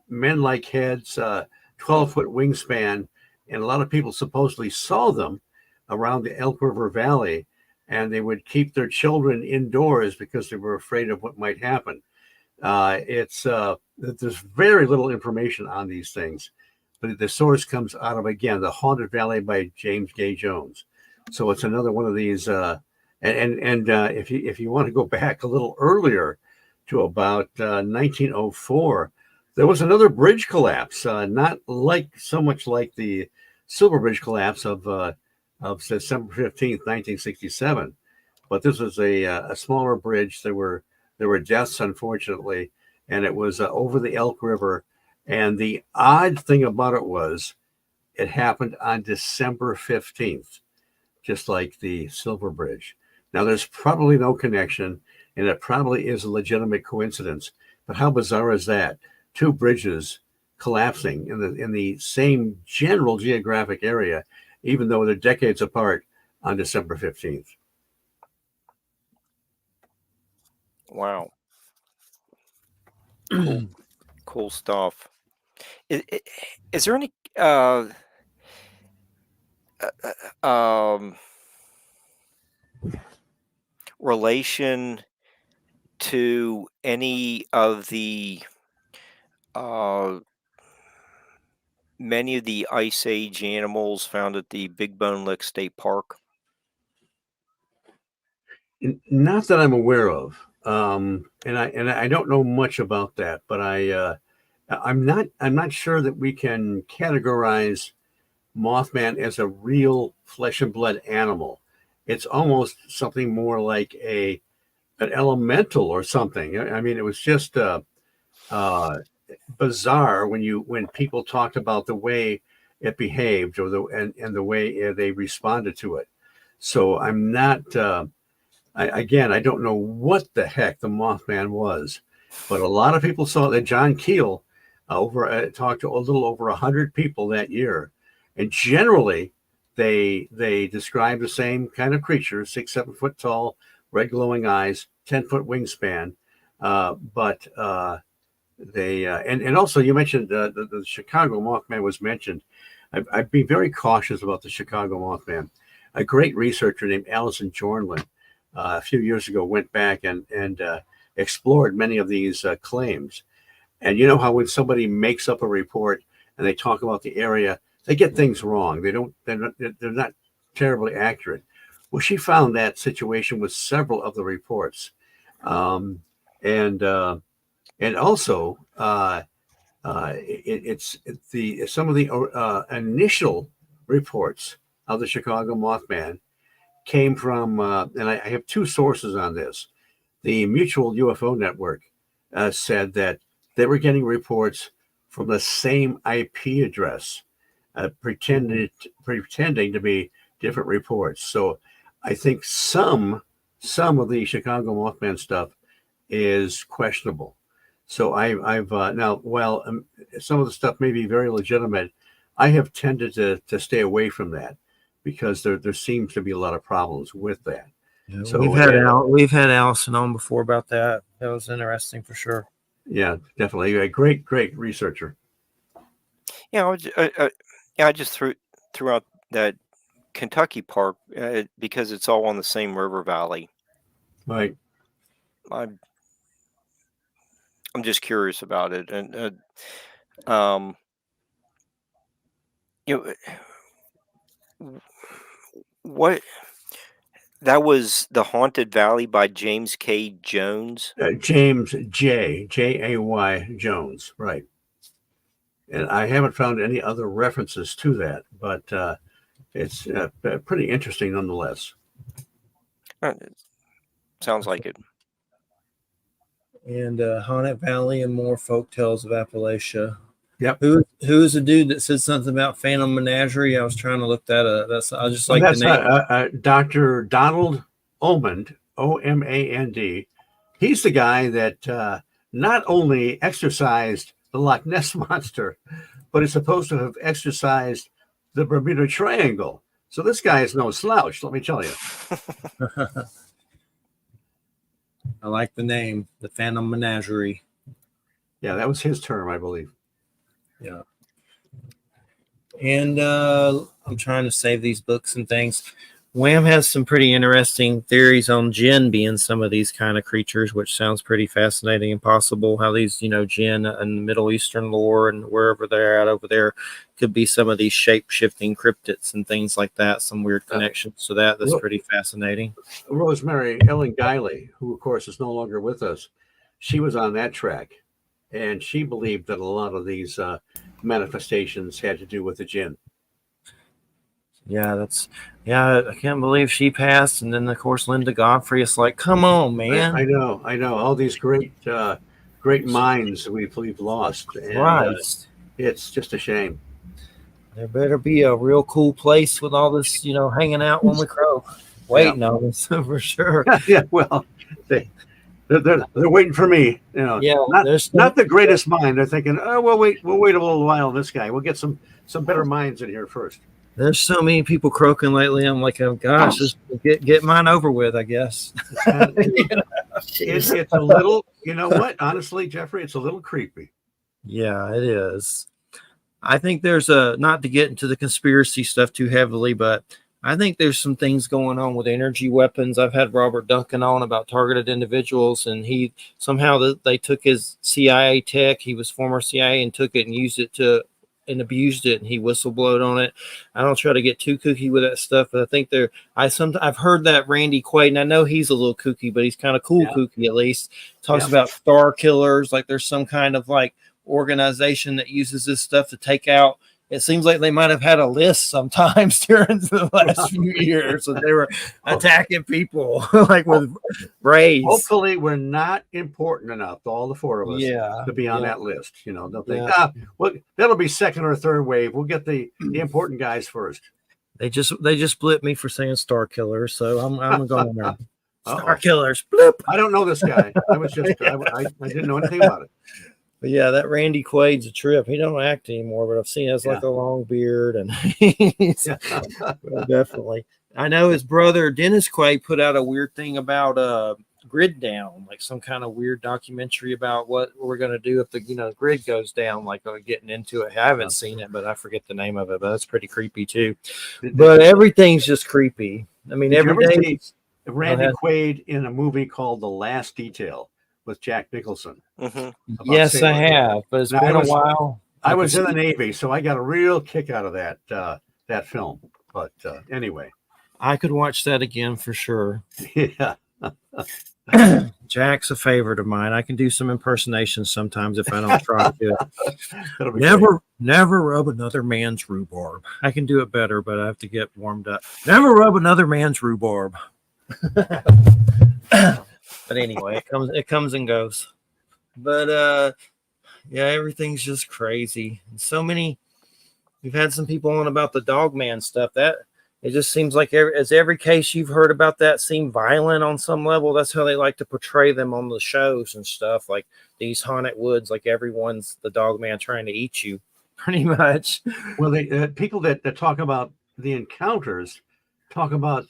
men-like heads, 12-foot wingspan, and a lot of people supposedly saw them around the Elk River Valley, and they would keep their children indoors because they were afraid of what might happen. There's very little information on these things, but the source comes out of, again, The Haunted Valley by James Gay Jones. So it's another one of these. If you want to go back a little earlier to about 1904, there was another bridge collapse, not so much like the Silver Bridge collapse of December 15th, 1967, but this was a smaller bridge. There were deaths, unfortunately, and it was over the Elk River. And the odd thing about it was it happened on December 15th, just like the Silver Bridge. Now, there's probably no connection, and it probably is a legitimate coincidence. But how bizarre is that? Two bridges collapsing in the same general geographic area, even though they're decades apart, on December 15th. Wow. Cool stuff. Is there any relation to any of the many of the Ice Age animals found at the Big Bone Lick State Park? Not that I'm aware of, and I don't know much about that, but I'm not sure that we can categorize Mothman as a real flesh and blood animal. It's almost something more like an elemental or something. I mean, it was just bizarre when people talked about the way it behaved or the way they responded to it. So I'm not. I don't know what the heck the Mothman was, but a lot of people saw that. John Keel talked to a little over 100 people that year, and generally they describe the same kind of creature: 6-7 foot tall, red glowing eyes, 10-foot wingspan. But also you mentioned the Chicago Mothman was mentioned. I'd be very cautious about the Chicago Mothman. A great researcher named Allison Jornlin a few years ago went back and explored many of these claims. And you know how when somebody makes up a report and they talk about the area, they get things wrong. They're not terribly accurate. Well, she found that situation with several of the reports, and also it's some of the initial reports of the Chicago Mothman came from, and I have two sources on this. The Mutual UFO Network said that they were getting reports from the same IP address, pretending to be different reports. So I think some of the Chicago Mothman stuff is questionable. So I've now, while some of the stuff may be very legitimate, I have tended to stay away from that because there seems to be a lot of problems with that. Yeah, so we've had Allison on before about that. That was interesting for sure. Yeah, definitely a great researcher. Yeah, I just threw out that Kentucky park because it's all on the same river valley. Right. I'm just curious about it, and what that was the Haunted Valley by James K. Jones. James Jay Jones, right? And I haven't found any other references to that, but it's pretty interesting nonetheless. Sounds like it. And Haunted Valley and More Folk Tales of Appalachia. Yep. Who is the dude that said something about Phantom Menagerie? I was trying to look that up. I just like the name. Dr. Donald Omand, Omand. He's the guy that not only exorcised the Loch Ness Monster, but is supposed to have exorcised the Bermuda Triangle. So this guy is no slouch, let me tell you. I like the name, the Phantom Menagerie. Yeah, that was his term, I believe. Yeah. And I'm trying to save these books and things. Wham has some pretty interesting theories on jinn being some of these kind of creatures, which sounds pretty fascinating and possible. How these, jinn and the Middle Eastern lore and wherever they're at over there could be some of these shape-shifting cryptids and things like that. Some weird connections to that. That's pretty fascinating. Rosemary Ellen Guiley, who of course is no longer with us, she was on that track, and she believed that a lot of these manifestations had to do with the jinn. Yeah, I can't believe she passed. And then, of course, Linda Godfrey. It's like, come on, man. I know. All these great minds we've lost. And, right. It's just a shame. There better be a real cool place with all this, hanging out when we croak, waiting on us for sure. Yeah, well, they're waiting for me. Yeah, not the greatest mind. They're thinking, oh, we'll wait a little while on this guy. We'll get some better minds in here first. There's so many people croaking lately. I'm like, oh gosh, just get mine over with, I guess. It's a little, you know what? Honestly, Jeffrey, it's a little creepy. Yeah, it is. I think there's not to get into the conspiracy stuff too heavily, but I think there's some things going on with energy weapons. I've had Robert Duncan on about targeted individuals, and he somehow they took his CIA tech. He was former CIA and took it and used it and abused it, and he whistleblowed on it. I don't try to get too kooky with that stuff, but I think I've heard that Randy Quaid, and I know he's a little kooky, but he's kind of cool kooky at least. Talks about star killers, like there's some kind of like organization that uses this stuff to take out. It seems like they might have had a list sometimes during the last few years, and they were attacking people like with rays. Hopefully, we're not important enough, all the four of us, to be on that list. They'll think, that'll be second or third wave. We'll get the important guys first. They just blipped me for saying star killers, so I'm going there. Star killers, bloop. I don't know this guy. I was just I didn't know anything about it. But yeah, that Randy Quaid's a trip. He don't act anymore, but I've seen has like a long beard, and he's definitely. I know his brother Dennis Quaid put out a weird thing about grid down, like some kind of weird documentary about what we're gonna do if the grid goes down, like getting into it. I haven't seen it, but I forget the name of it. But that's pretty creepy too. But everything's just creepy. I mean, every day. Randy Quaid in a movie called The Last Detail with Jack Nicholson. Mm-hmm. Yes, I have, but it's been a while. I was in the Navy, so I got a real kick out of that film. But anyway, I could watch that again for sure. Yeah. Jack's a favorite of mine. I can do some impersonations sometimes if I don't try to. Never rub another man's rhubarb. I can do it better, but I have to get warmed up. Never rub another man's rhubarb. But anyway, it comes and goes. But everything's just crazy. And so many. We've had some people on about the Dogman stuff. That it just seems like every case you've heard about that seemed violent on some level. That's how they like to portray them on the shows and stuff. Like these haunted woods, like everyone's the Dogman trying to eat you, pretty much. Well, they people that talk about the encounters talk about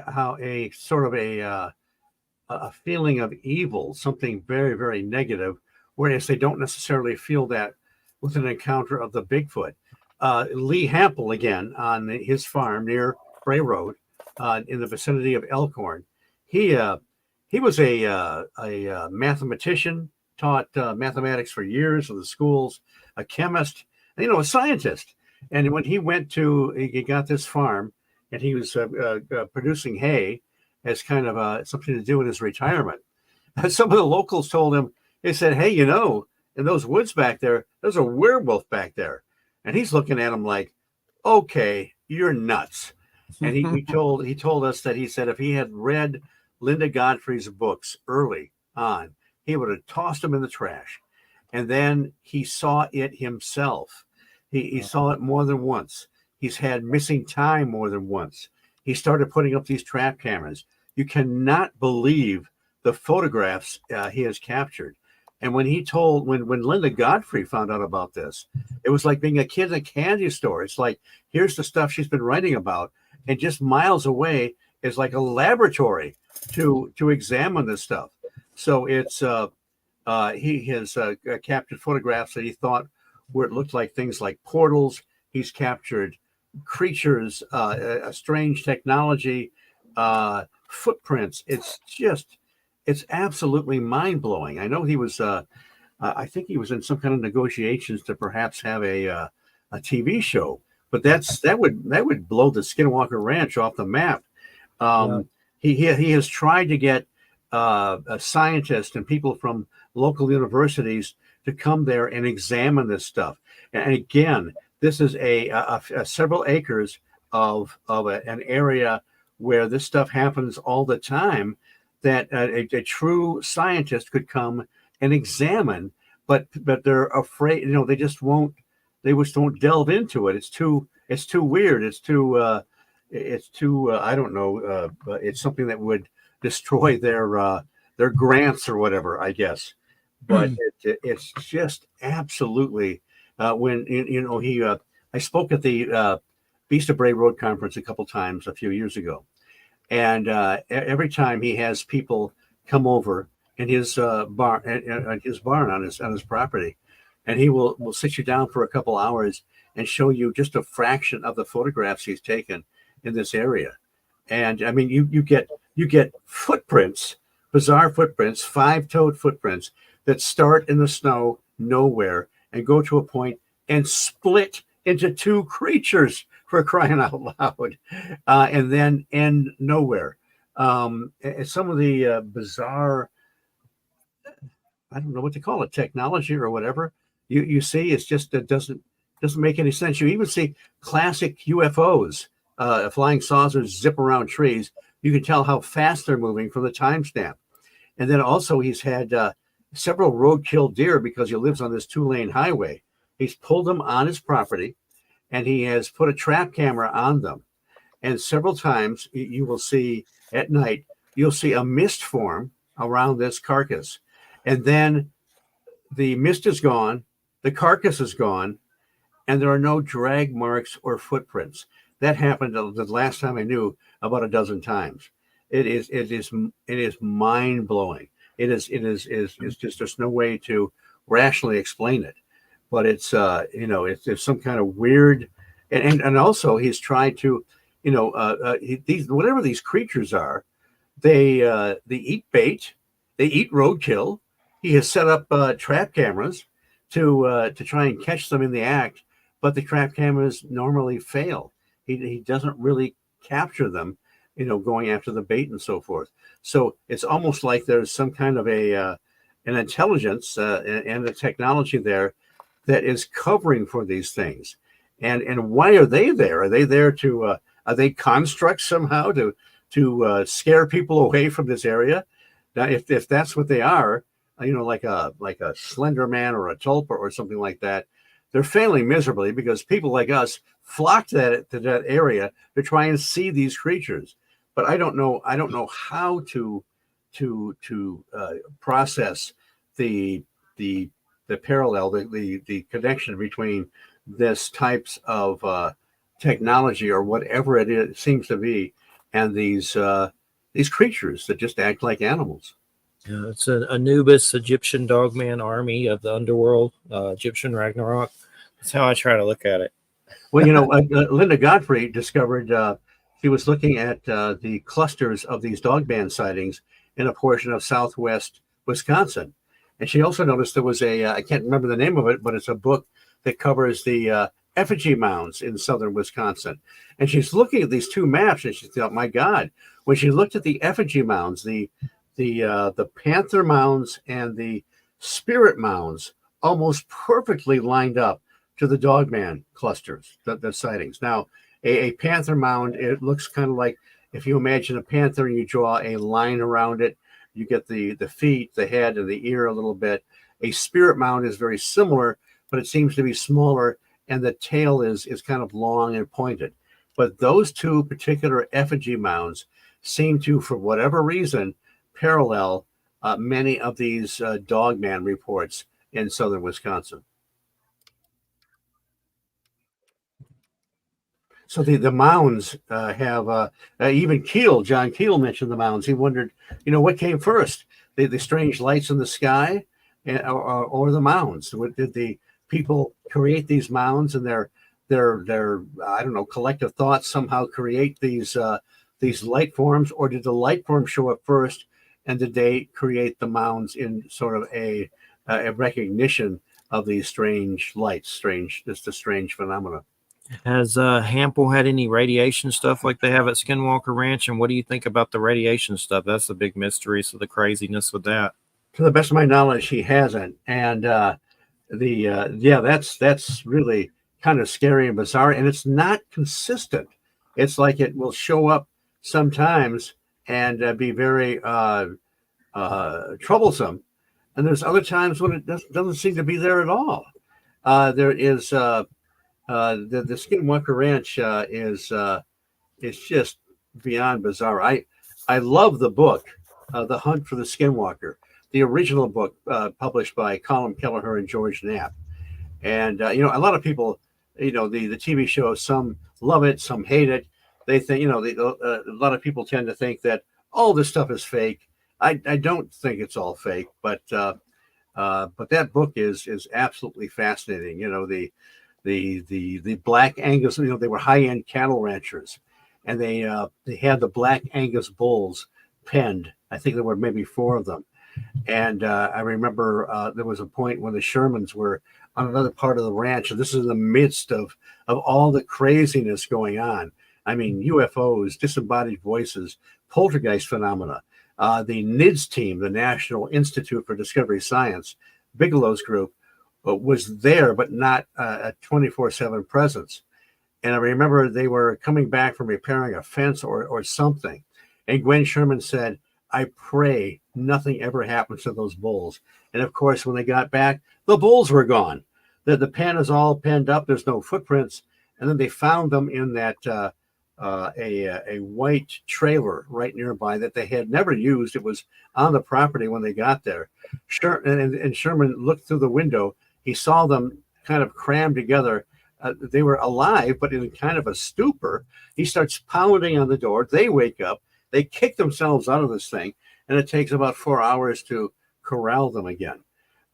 how a sort of a feeling of evil, something very, very negative, whereas they don't necessarily feel that with an encounter of the Bigfoot. Lee Hampel, again, on his farm near Bray Road, in the vicinity of Elkhorn, he was a mathematician, taught mathematics for years in the schools, a chemist, a scientist. And when he got this farm, and he was producing hay as kind of something to do in his retirement. Some of the locals told him, they said, hey, in those woods back there, there's a werewolf back there. And he's looking at him like, okay, you're nuts. And he told us that he said if he had read Linda Godfrey's books early on, he would have tossed them in the trash. And then he saw it himself. He saw it more than once. He's had missing time more than once. He started putting up these trap cameras. You cannot believe the photographs he has captured. And when Linda Godfrey found out about this, it was like being a kid in a candy store. It's like, here's the stuff she's been writing about. and just miles away is like a laboratory to examine this stuff. So it's he has captured photographs that he thought where it looked like things like portals. He's captured creatures, a strange technology, footprints. It's absolutely mind blowing. I know he was. I think he was in some kind of negotiations to perhaps have a TV show, but that would blow the Skinwalker Ranch off the map. He has tried to get scientists and people from local universities to come there and examine this stuff. And again, this is a several acres of an area where this stuff happens all the time. That a true scientist could come and examine, but they're afraid. You know, they just won't delve into it. It's too weird. It's too I don't know. It's something that would destroy their grants or whatever, I guess. But it's just absolutely when I spoke at the Beast of Bray Road conference a couple times a few years ago, and every time he has people come over in his barn on his property, and he will sit you down for a couple hours and show you just a fraction of the photographs he's taken in this area. And I mean, you get footprints, bizarre footprints, 5-toed footprints that start in the snow nowhere and go to a point and split into two creatures, for crying out loud, and then end nowhere. And some of the bizarre, I don't know what to call it, technology or whatever you see, it's just, it doesn't make any sense. You even see classic UFOs, flying saucers zip around trees. You can tell how fast they're moving from the timestamp. And then also he's had several roadkill deer because he lives on this 2-lane highway. He's pulled them on his property, and he has put a trap camera on them. And several times you will see at night, you'll see a mist form around this carcass. And then the mist is gone, the carcass is gone, and there are no drag marks or footprints. That happened the last time I knew about a dozen times. It is mind blowing. It is just, there's no way to rationally explain it. But it's it's some kind of weird, and also he's tried to, these, whatever these creatures are, they eat bait, they eat roadkill. He has set up trap cameras to try and catch them in the act, but the trap cameras normally fail. He doesn't really capture them, going after the bait and so forth. So it's almost like there's some kind of an intelligence and a technology there that is covering for these things. And why are they there? Are they there to are they constructs somehow to scare people away from this area? Now, if that's what they are, like a Slender Man or a Tulpa or something like that, they're failing miserably because people like us flock to that area to try and see these creatures. But I don't know how to process the parallel, the connection between this types of technology or whatever it seems to be, and these creatures that just act like animals. Yeah, it's an Anubis Egyptian dogman army of the underworld, Egyptian Ragnarok. That's how I try to look at it. Well, Linda Godfrey discovered, she was looking at the clusters of these dog band sightings in a portion of southwest Wisconsin. And she also noticed there was I can't remember the name of it, but it's a book that covers the effigy mounds in southern Wisconsin. And she's looking at these two maps, and she thought, my God, when she looked at the effigy mounds, the panther mounds and the spirit mounds almost perfectly lined up to the dogman clusters, the sightings. Now, a panther mound, it looks kind of like if you imagine a panther and you draw a line around it, you get the feet, the head, and the ear a little bit. A spirit mound is very similar, but it seems to be smaller, and the tail is kind of long and pointed. But those two particular effigy mounds seem to, for whatever reason, parallel many of these dogman reports in southern Wisconsin. So the mounds have even John Keel mentioned the mounds. He wondered, what came first, the strange lights in the sky, or the mounds? What did the people create these mounds, and their I don't know, collective thoughts somehow create these light forms, or did the light forms show up first, and did they create the mounds in sort of a recognition of these strange lights, just a strange phenomena? Has Hample had any radiation stuff like they have at Skinwalker Ranch? And what do you think about the radiation stuff? That's the big mystery. So the craziness with that. To the best of my knowledge, he hasn't. And that's really kind of scary and bizarre. And it's not consistent. It's like it will show up sometimes and be very troublesome. And there's other times when it doesn't seem to be there at all. There is the Skinwalker Ranch is just beyond bizarre. I love the book, The Hunt for the Skinwalker, the original book published by Colin Kelleher and George Knapp. And a lot of people, the TV show, some love it, some hate it. They think, a lot of people tend to think that all this stuff is fake. I don't think it's all fake, but that book is absolutely fascinating. The Black Angus, they were high-end cattle ranchers, and they had the Black Angus bulls penned. I think there were maybe 4 of them. And I remember there was a point when the Shermans were on another part of the ranch, and this is in the midst of all the craziness going on. I mean, UFOs, disembodied voices, poltergeist phenomena. The NIDS team, the National Institute for Discovery Science, Bigelow's group, was there, but not a 24/7 presence. And I remember they were coming back from repairing a fence or something. And Gwen Sherman said, "I pray nothing ever happens to those bulls." And of course, when they got back, the bulls were gone. The pen is all penned up. There's no footprints. And then they found them in that a white trailer right nearby that they had never used. It was on the property when they got there. And Sherman looked through the window. He saw them kind of crammed together. They were alive, but in kind of a stupor. He starts pounding on the door. They wake up. They kick themselves out of this thing, and it takes about 4 hours to corral them again.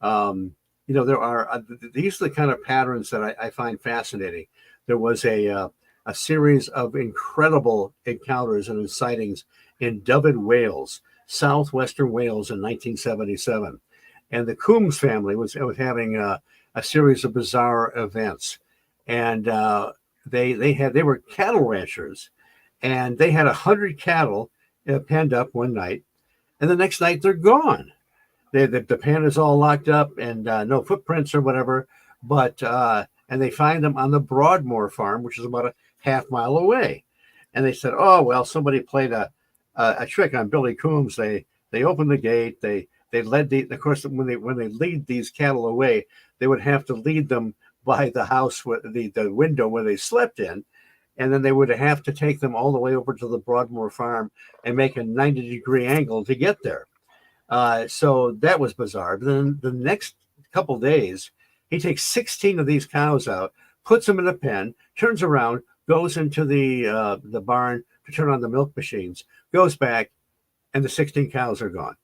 There are these are the kind of patterns that I find fascinating. There was a series of incredible encounters and sightings in Dyfed, Wales, southwestern Wales, in 1977, and the Coombs family was having a series of bizarre events, and they were cattle ranchers, and they had 100 cattle penned up one night, and the next night they're gone. The pen is all locked up and no footprints or whatever, but and they find them on the Broadmoor farm, which is about a half-mile away. And they said, "Oh well, somebody played a trick on Billy Coombs." They opened the gate. They led of course, when they lead these cattle away, they would have to lead them by the house, the window where they slept in, and then they would have to take them all the way over to the Broadmoor farm and make a 90-degree angle to get there. So that was bizarre. But then the next couple days, he takes 16 of these cows out, puts them in a pen, turns around, goes into the barn to turn on the milk machines, goes back, and the 16 cows are gone.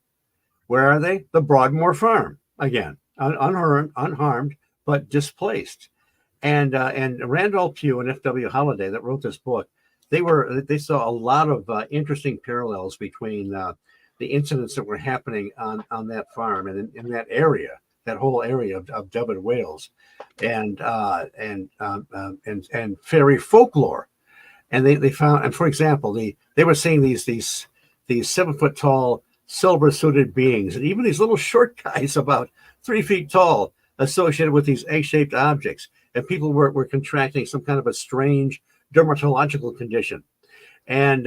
Where are they? The Broadmoor farm again, unharmed, but displaced. And Randolph Pugh and F.W. Holliday, that wrote this book, they saw a lot of interesting parallels between the incidents that were happening on that farm and in that area, that whole area of Dyfed, Wales, and fairy folklore. And they found, and for example, they were seeing these 7-foot tall silver-suited beings, and even these little short guys about 3 feet tall, associated with these egg-shaped objects. And people were contracting some kind of a strange dermatological condition. And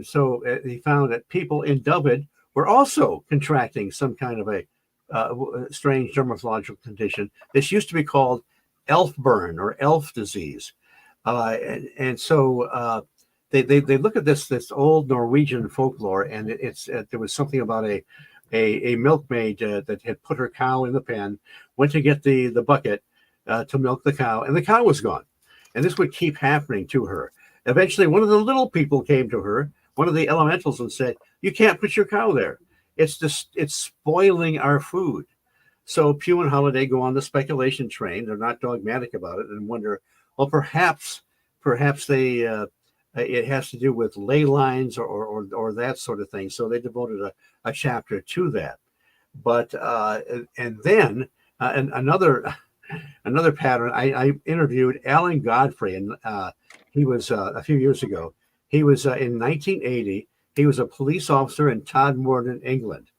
so he found that people in Dyfed were also contracting some kind of a strange dermatological condition. This used to be called elf burn or elf disease. So they look at this old Norwegian folklore, and there was something about a milkmaid that had put her cow in the pen, went to get the bucket to milk the cow, and the cow was gone. And this would keep happening to her. Eventually, one of the little people came to her, one of the elementals, and said, "You can't put your cow there. It's spoiling our food." So Pugh and Holiday go on the speculation train. They're not dogmatic about it and wonder, well, perhaps they it has to do with ley lines or that sort of thing. So they devoted a chapter to that. But and then and another pattern. I interviewed Alan Godfrey, and he was a few years ago. He was in 1980. He was a police officer in Todmorden, England,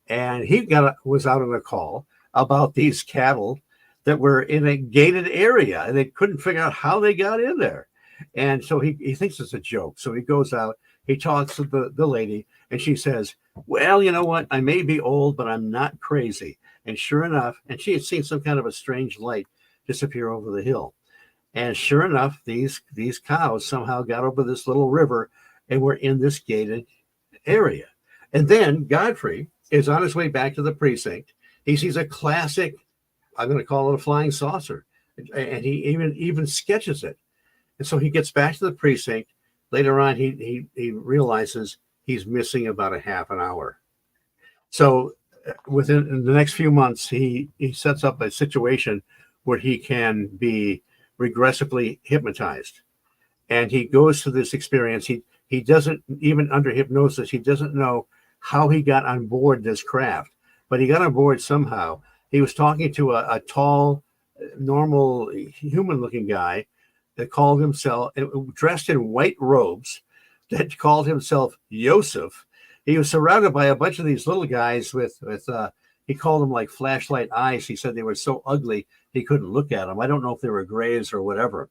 and he was out on a call about these cattle that were in a gated area, and they couldn't figure out how they got in there. And so he thinks it's a joke. So he goes out, he talks to the lady, and she says, "Well, you know what? I may be old, but I'm not crazy." And sure enough, and she had seen some kind of a strange light disappear over the hill. And sure enough, these cows somehow got over this little river and were in this gated area. And then Godfrey is on his way back to the precinct. He sees a classic, I'm going to call it a flying saucer, and he even sketches it. And so he gets back to the precinct. Later on, he realizes he's missing about a half an hour. So within the next few months, he sets up a situation where he can be regressively hypnotized. And he goes through this experience. He doesn't, even under hypnosis, he doesn't know how he got on board this craft, but he got on board somehow. He was talking to a tall, normal, human-looking guy that called himself, dressed in white robes, that called himself Yosef. He was surrounded by a bunch of these little guys with he called them like flashlight eyes. He said they were so ugly he couldn't look at them. I don't know if they were grays or whatever.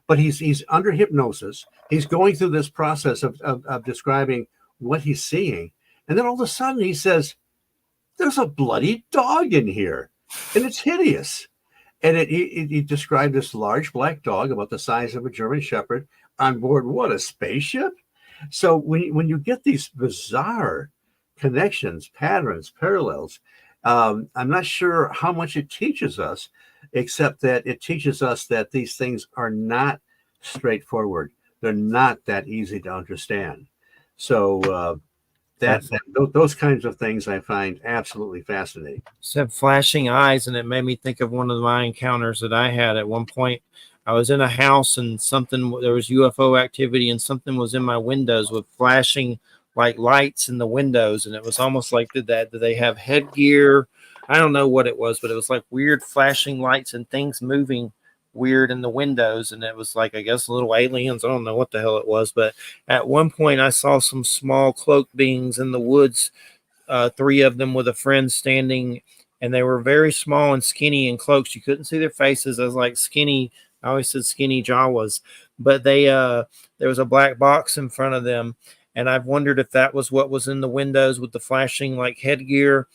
But he's under hypnosis. He's going through this process of describing what he's seeing. And then all of a sudden he says, "There's a bloody dog in here, and it's hideous." And he described this large black dog about the size of a German Shepherd on board what, a spaceship? So when you get these bizarre connections, patterns, parallels, I'm not sure how much it teaches us, except that it teaches us that these things are not straightforward. They're not that easy to understand. So those kinds of things I find absolutely fascinating. Said flashing eyes, and it made me think of one of my encounters that I had at one point. I was in a house and there was UFO activity, and something was in my windows with flashing like lights in the windows, and it was almost like did they have headgear? I don't know what it was, but it was like weird flashing lights and things moving weird in the windows, and it was like, I guess, little aliens. I don't know what the hell it was, but at one point I saw some small cloaked beings in the woods, 3 of them with a friend standing, and they were very small and skinny in cloaks. You couldn't see their faces. I was like skinny. I always said skinny Jawas, but there was a black box in front of them, and I've wondered if that was what was in the windows with the flashing like headgear.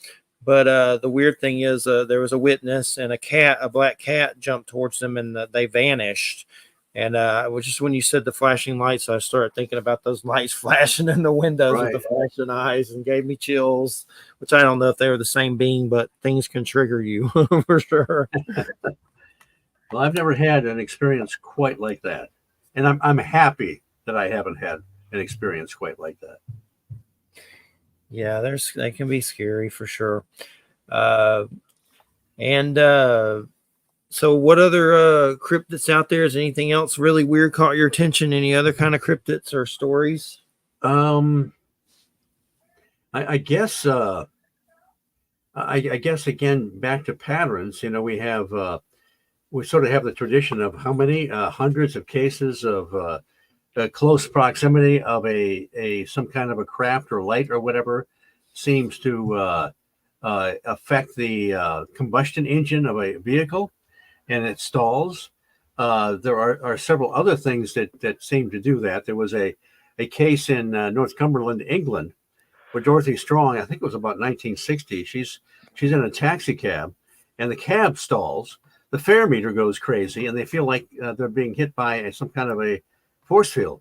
But the weird thing is there was a witness, and a black cat jumped towards them, and they vanished. And it was just when you said the flashing lights, I started thinking about those lights flashing in the windows with the flashing eyes, and gave me chills, which I don't know if they were the same being, but things can trigger you for sure. Well, I've never had an experience quite like that. And I'm happy that I haven't had an experience quite like that. Yeah, they can be scary for sure. So what other cryptids out there? Is anything else really weird caught your attention? Any other kind of cryptids or stories? I guess again, back to patterns, we sort of have the tradition of how many hundreds of cases of close proximity of some kind of a craft or light or whatever seems to affect the combustion engine of a vehicle, and it stalls. There are several other things that seem to do that. There was a case in Northumberland, England, where Dorothy Strong, I think it was about 1960, she's in a taxi cab, and the cab stalls. The fare meter goes crazy, and they feel like they're being hit by some kind of a force field.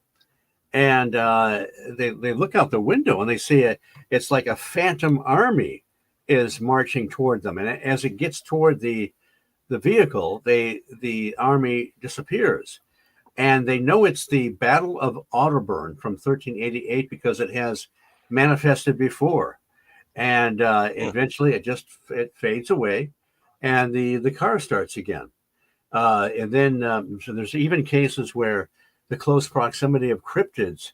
And they look out the window, and they see it's like a phantom army is marching toward them. And as it gets toward the vehicle, the army disappears. And they know it's the Battle of Otterburn from 1388 because it has manifested before. And eventually it fades away, and the car starts again. And then so there's even cases where the close proximity of cryptids.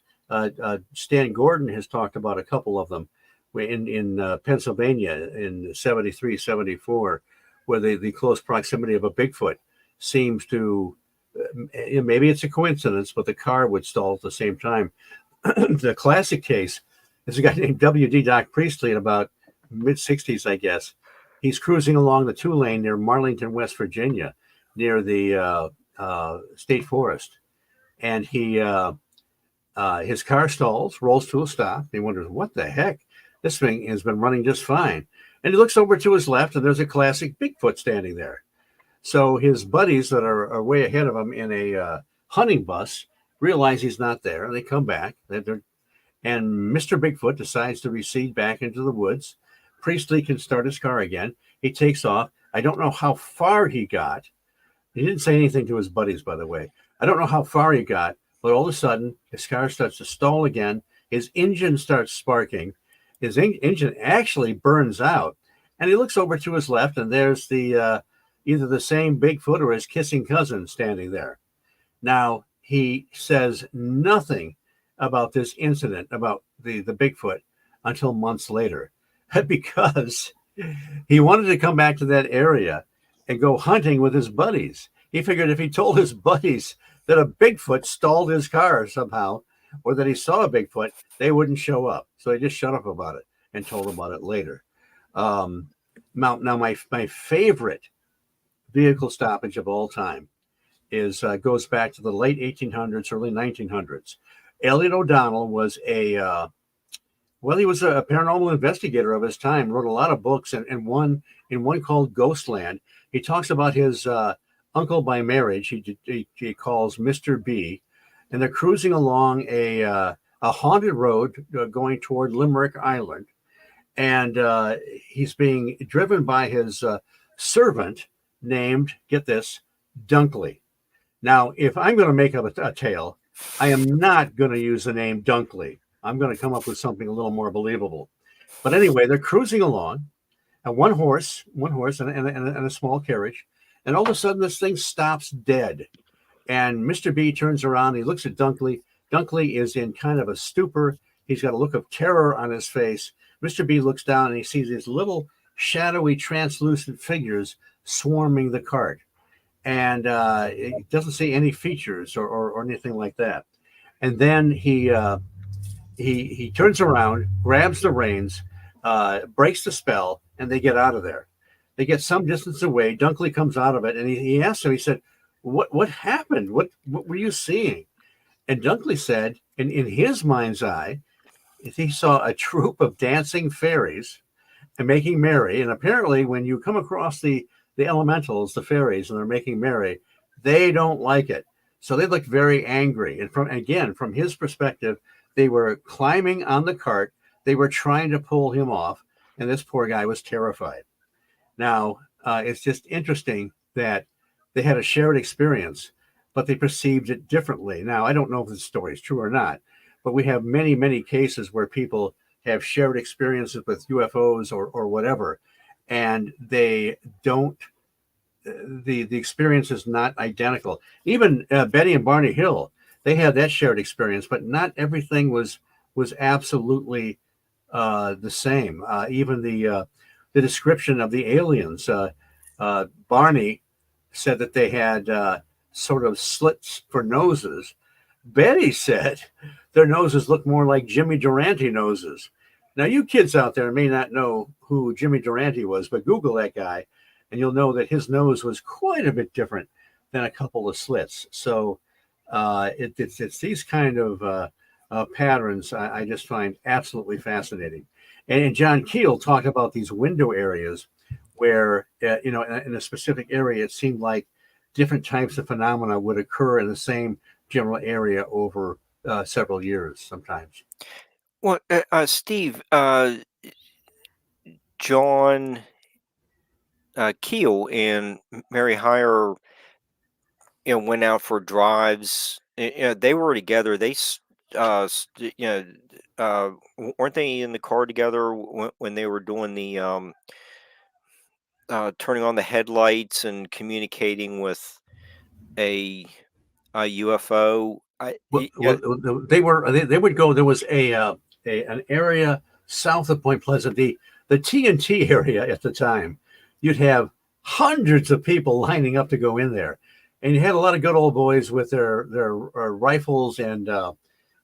Stan Gordon has talked about a couple of them in Pennsylvania in 73, 74, where the close proximity of a Bigfoot seems to, maybe it's a coincidence, but the car would stall at the same time. The classic case is a guy named W.D. Doc Priestley in about mid-60s, I guess. He's cruising along the 2-lane near Marlington, West Virginia, near the state forest. And his car stalls, rolls to a stop. He wonders, what the heck? This thing has been running just fine. And he looks over to his left, and there's a classic Bigfoot standing there. So his buddies that are way ahead of him in a hunting bus realize he's not there, and they come back. And Mr. Bigfoot decides to recede back into the woods. Priestley can start his car again. He takes off. I don't know how far he got. He didn't say anything to his buddies, by the way. I don't know how far he got, but all of a sudden, his car starts to stall again. His engine starts sparking. His engine actually burns out. And he looks over to his left, and there's the either the same Bigfoot or his kissing cousin standing there. Now, he says nothing about this incident, about the Bigfoot, until months later, because he wanted to come back to that area and go hunting with his buddies. He figured if he told his buddies that a Bigfoot stalled his car somehow, or that he saw a Bigfoot, they wouldn't show up. So he just shut up about it and told them about it later. Now my favorite vehicle stoppage of all time goes back to the late 1800s, early 1900s. Elliot O'Donnell was he was a paranormal investigator of his time, wrote a lot of books, and one called Ghostland. He talks about his uncle by marriage. He calls Mr. B, and they're cruising along a haunted road going toward Limerick Island, and he's being driven by his servant named, get this, Dunkley. Now, if I'm going to make up a tale, I am not going to use the name Dunkley. I'm going to come up with something a little more believable. But anyway, they're cruising along, and one horse and a small carriage, and all of a sudden this thing stops dead. And Mr. B turns around, he looks at Dunkley. Dunkley is in kind of a stupor. He's got a look of terror on his face. Mr. B looks down and he sees these little shadowy, translucent figures swarming the cart. And he doesn't see any features or anything like that. And then he turns around, grabs the reins, breaks the spell, and they get out of there. They get some distance away. Dunkley comes out of it, and he asked him, he said, what happened? What were you seeing? And Dunkley said, in his mind's eye, he saw a troop of dancing fairies and making merry. And apparently when you come across the elementals, the fairies, and they're making merry, they don't like it. So they looked very angry. And from his perspective, they were climbing on the cart. They were trying to pull him off. And this poor guy was terrified. Now, it's just interesting that they had a shared experience, but they perceived it differently. Now, I don't know if this story is true or not, but we have many, many cases where people have shared experiences with UFOs or whatever, and they don't, the experience is not identical. Even Betty and Barney Hill, they had that shared experience, but not everything was absolutely the same. Even the description of the aliens, Barney said that they had sort of slits for noses. Betty said their noses look more like Jimmy Durante noses. Now, you kids out there may not know who Jimmy Durante was, but Google that guy, and you'll know that his nose was quite a bit different than a couple of slits. So it's these kind of patterns I just find absolutely fascinating. And John Keel talked about these window areas where, in a specific area, it seemed like different types of phenomena would occur in the same general area over several years sometimes. Well, Steve, John Keel and Mary Hyre went out for drives. They were together. Weren't they in the car together when they were doing the turning on the headlights and communicating with a UFO? They would go. There was an area south of Point Pleasant, the TNT area at the time. You'd have hundreds of people lining up to go in there, and you had a lot of good old boys with their rifles and bow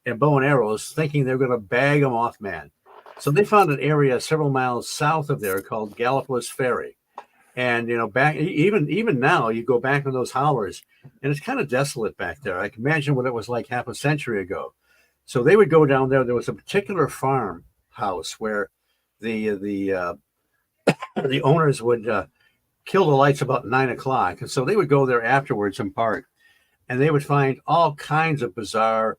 and arrows, thinking they're going to bag a Mothman. So they found an area several miles south of there called Gallipolis Ferry. And back even now, you go back in those hollers, and it's kind of desolate back there. I can imagine what it was like half a century ago. So they would go down there. There was a particular farmhouse where the owners would kill the lights about 9 o'clock, and so they would go there afterwards and park, and they would find all kinds of bizarre,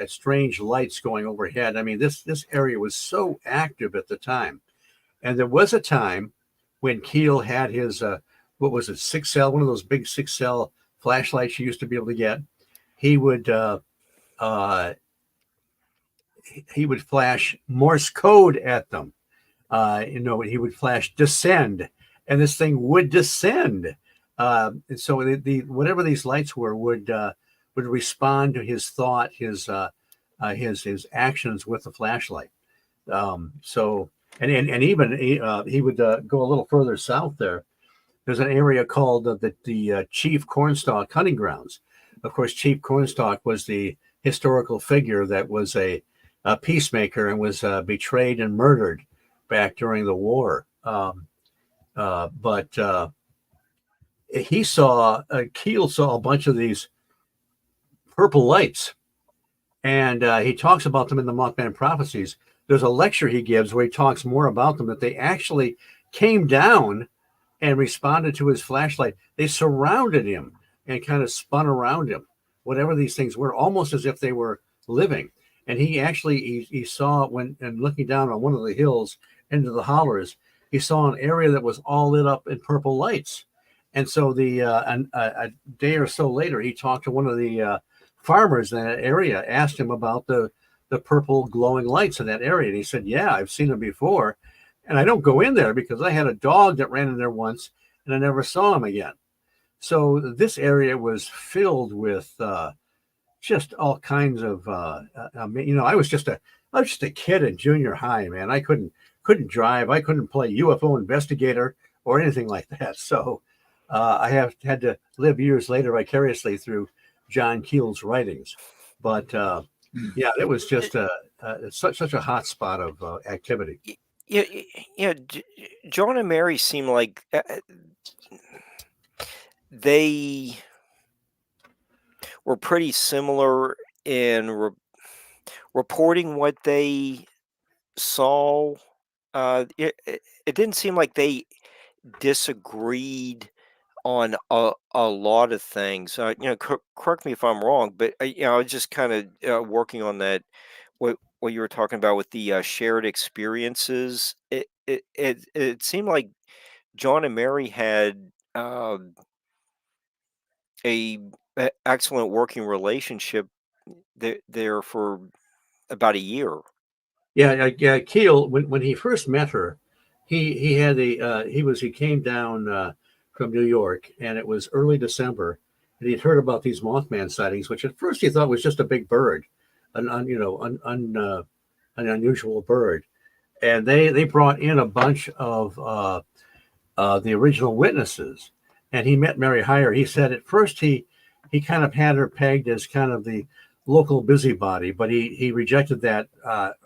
strange lights going overhead. I mean, this area was so active at the time, and there was a time when Keel had his, what was it, 6-cell, one of those big 6-cell flashlights you used to be able to get. He would flash Morse code at them. He would flash descend, and this thing would descend. And so the whatever these lights were would respond to his thought, his actions with the flashlight. And even he would go a little further south there. There's an area called the Chief Cornstalk Hunting Grounds. Of course, Chief Cornstalk was the historical figure that was a peacemaker and was betrayed and murdered back during the war. But Keel saw a bunch of these purple lights, and he talks about them in the Mothman Prophecies. There's a lecture he gives where he talks more about them, that they actually came down and responded to his flashlight. They surrounded him and kind of spun around him, whatever these things were, almost as if they were living. And he actually, he saw and looking down on one of the hills into the hollers, he saw an area that was all lit up in purple lights. And so a day or so later, he talked to one of the farmers in that area, asked him about the purple glowing lights in that area. And he said, yeah, I've seen them before. And I don't go in there because I had a dog that ran in there once and I never saw him again. So this area was filled with just all kinds of, I was just a kid in junior high, man. I couldn't drive. I couldn't play UFO investigator or anything like that. So I had to live years later vicariously through John Keel's writings. But yeah, it was just such a hot spot of activity. Yeah. John and Mary seem like they were pretty similar in reporting what they saw. It didn't seem like they disagreed on a lot of things. Correct me if I'm wrong, but I was just kind of working on that. What you were talking about with the shared experiences. It seemed like John and Mary had a excellent working relationship there for about a year. Yeah. Keel, when he first met her, he came down from New York, and it was early December, and he'd heard about these Mothman sightings, which at first he thought was just a big bird, an unusual bird, and they brought in a bunch of the original witnesses, and he met Mary Hyre. He said at first he kind of had her pegged as kind of the local busybody, but he rejected that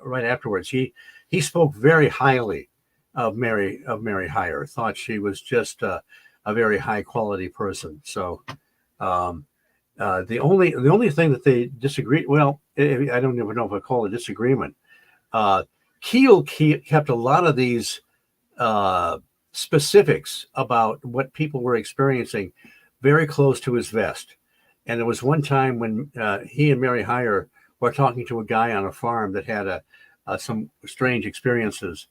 right afterwards. He spoke very highly of Mary Hyre, thought she was just a very high quality person. So the only thing that they disagreed, well, I don't even know if I call it a disagreement. Keel kept a lot of these specifics about what people were experiencing very close to his vest. And there was one time when he and Mary Hyre were talking to a guy on a farm that had some strange experiences.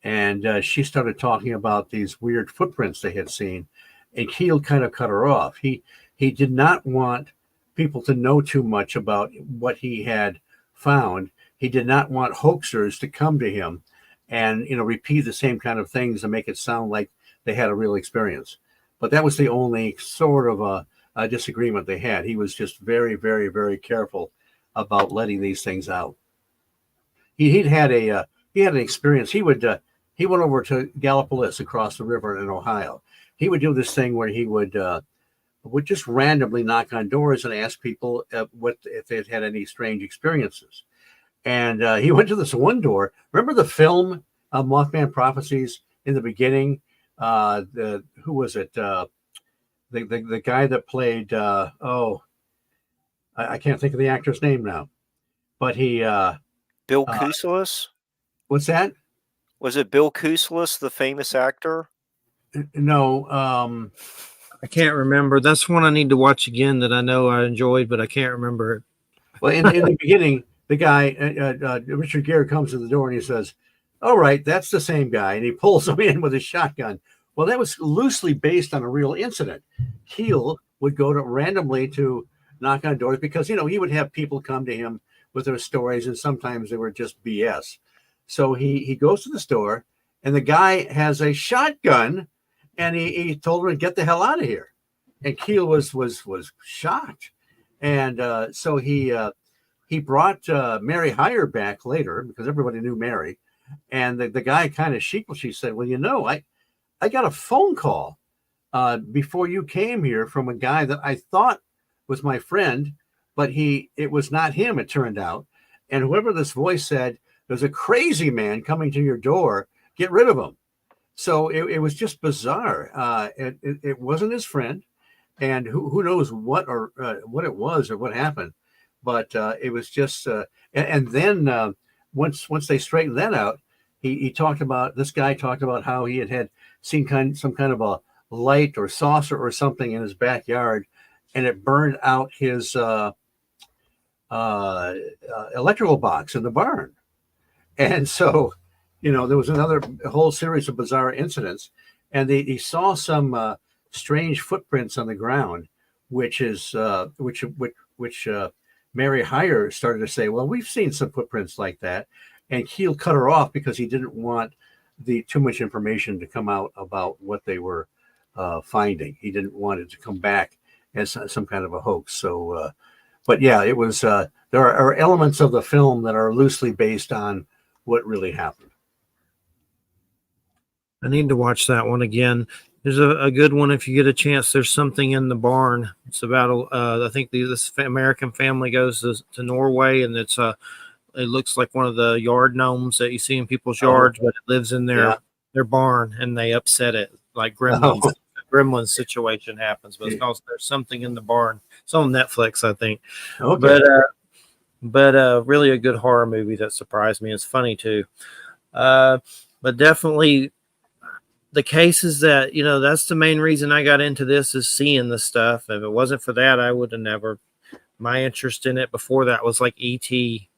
And she started talking about these weird footprints they had seen. and Keel kind of cut her off. He did not want people to know too much about what he had found. He did not want hoaxers to come to him and repeat the same kind of things and make it sound like they had a real experience. But that was the only sort of a disagreement they had. He was just very, very, very careful about letting these things out. He had an experience. He went over to Gallipolis across the river in Ohio. He would do this thing where he would just randomly knock on doors and ask people if they'd had any strange experiences. And he went to this one door. Remember the film Mothman Prophecies in the beginning? Who was it? The guy that played I can't think of the actor's name now, but he Bill Kuselis? What's that? Was it Bill Kuselis, the famous actor? No, I can't remember. That's one I need to watch again that I know I enjoyed, but I can't remember it. Well, in the beginning, the guy, Richard Gere, comes to the door and he says, "All right, that's the same guy." And he pulls him in with a shotgun. Well, that was loosely based on a real incident. Keel would go to randomly to knock on doors because, he would have people come to him with their stories, and sometimes they were just BS. So he goes to the store, and the guy has a shotgun, and he told him to get the hell out of here. And Keel was shocked. And so he brought Mary Hyre back later because everybody knew Mary. And the guy kind of sheepishly said, "Well, I got a phone call before you came here from a guy that I thought was my friend, but it was not him, it turned out. And whoever this voice said, there's a crazy man coming to your door. Get rid of him." So it was just bizarre. It wasn't his friend, and who knows what it was or what happened. But it was just, and then once they straightened that out, this guy talked about how he had seen some kind of a light or saucer or something in his backyard, and it burned out his electrical box in the barn. And so, there was a whole series of bizarre incidents, and he saw some strange footprints on the ground, which Mary Hyre started to say, "Well, we've seen some footprints like that." And Keel cut her off because he didn't want too much information to come out about what they were finding. He didn't want it to come back as some kind of a hoax. So, but yeah, it was. There are elements of the film that are loosely based on what really happened. I need to watch that one again. There's a good one if you get a chance. There's Something in the Barn. It's about I think this American family goes to Norway, and it looks like one of the yard gnomes that you see in people's yards, but it lives in their barn, and they upset it like gremlins. Oh. Gremlins situation happens, but it's called There's Something in the Barn. It's on Netflix, I think. Okay. But really a good horror movie that surprised me. It's funny too. But definitely the cases that, that's the main reason I got into this, is seeing the stuff. If it wasn't for that, I would have never. My interest in it before that was like E.T.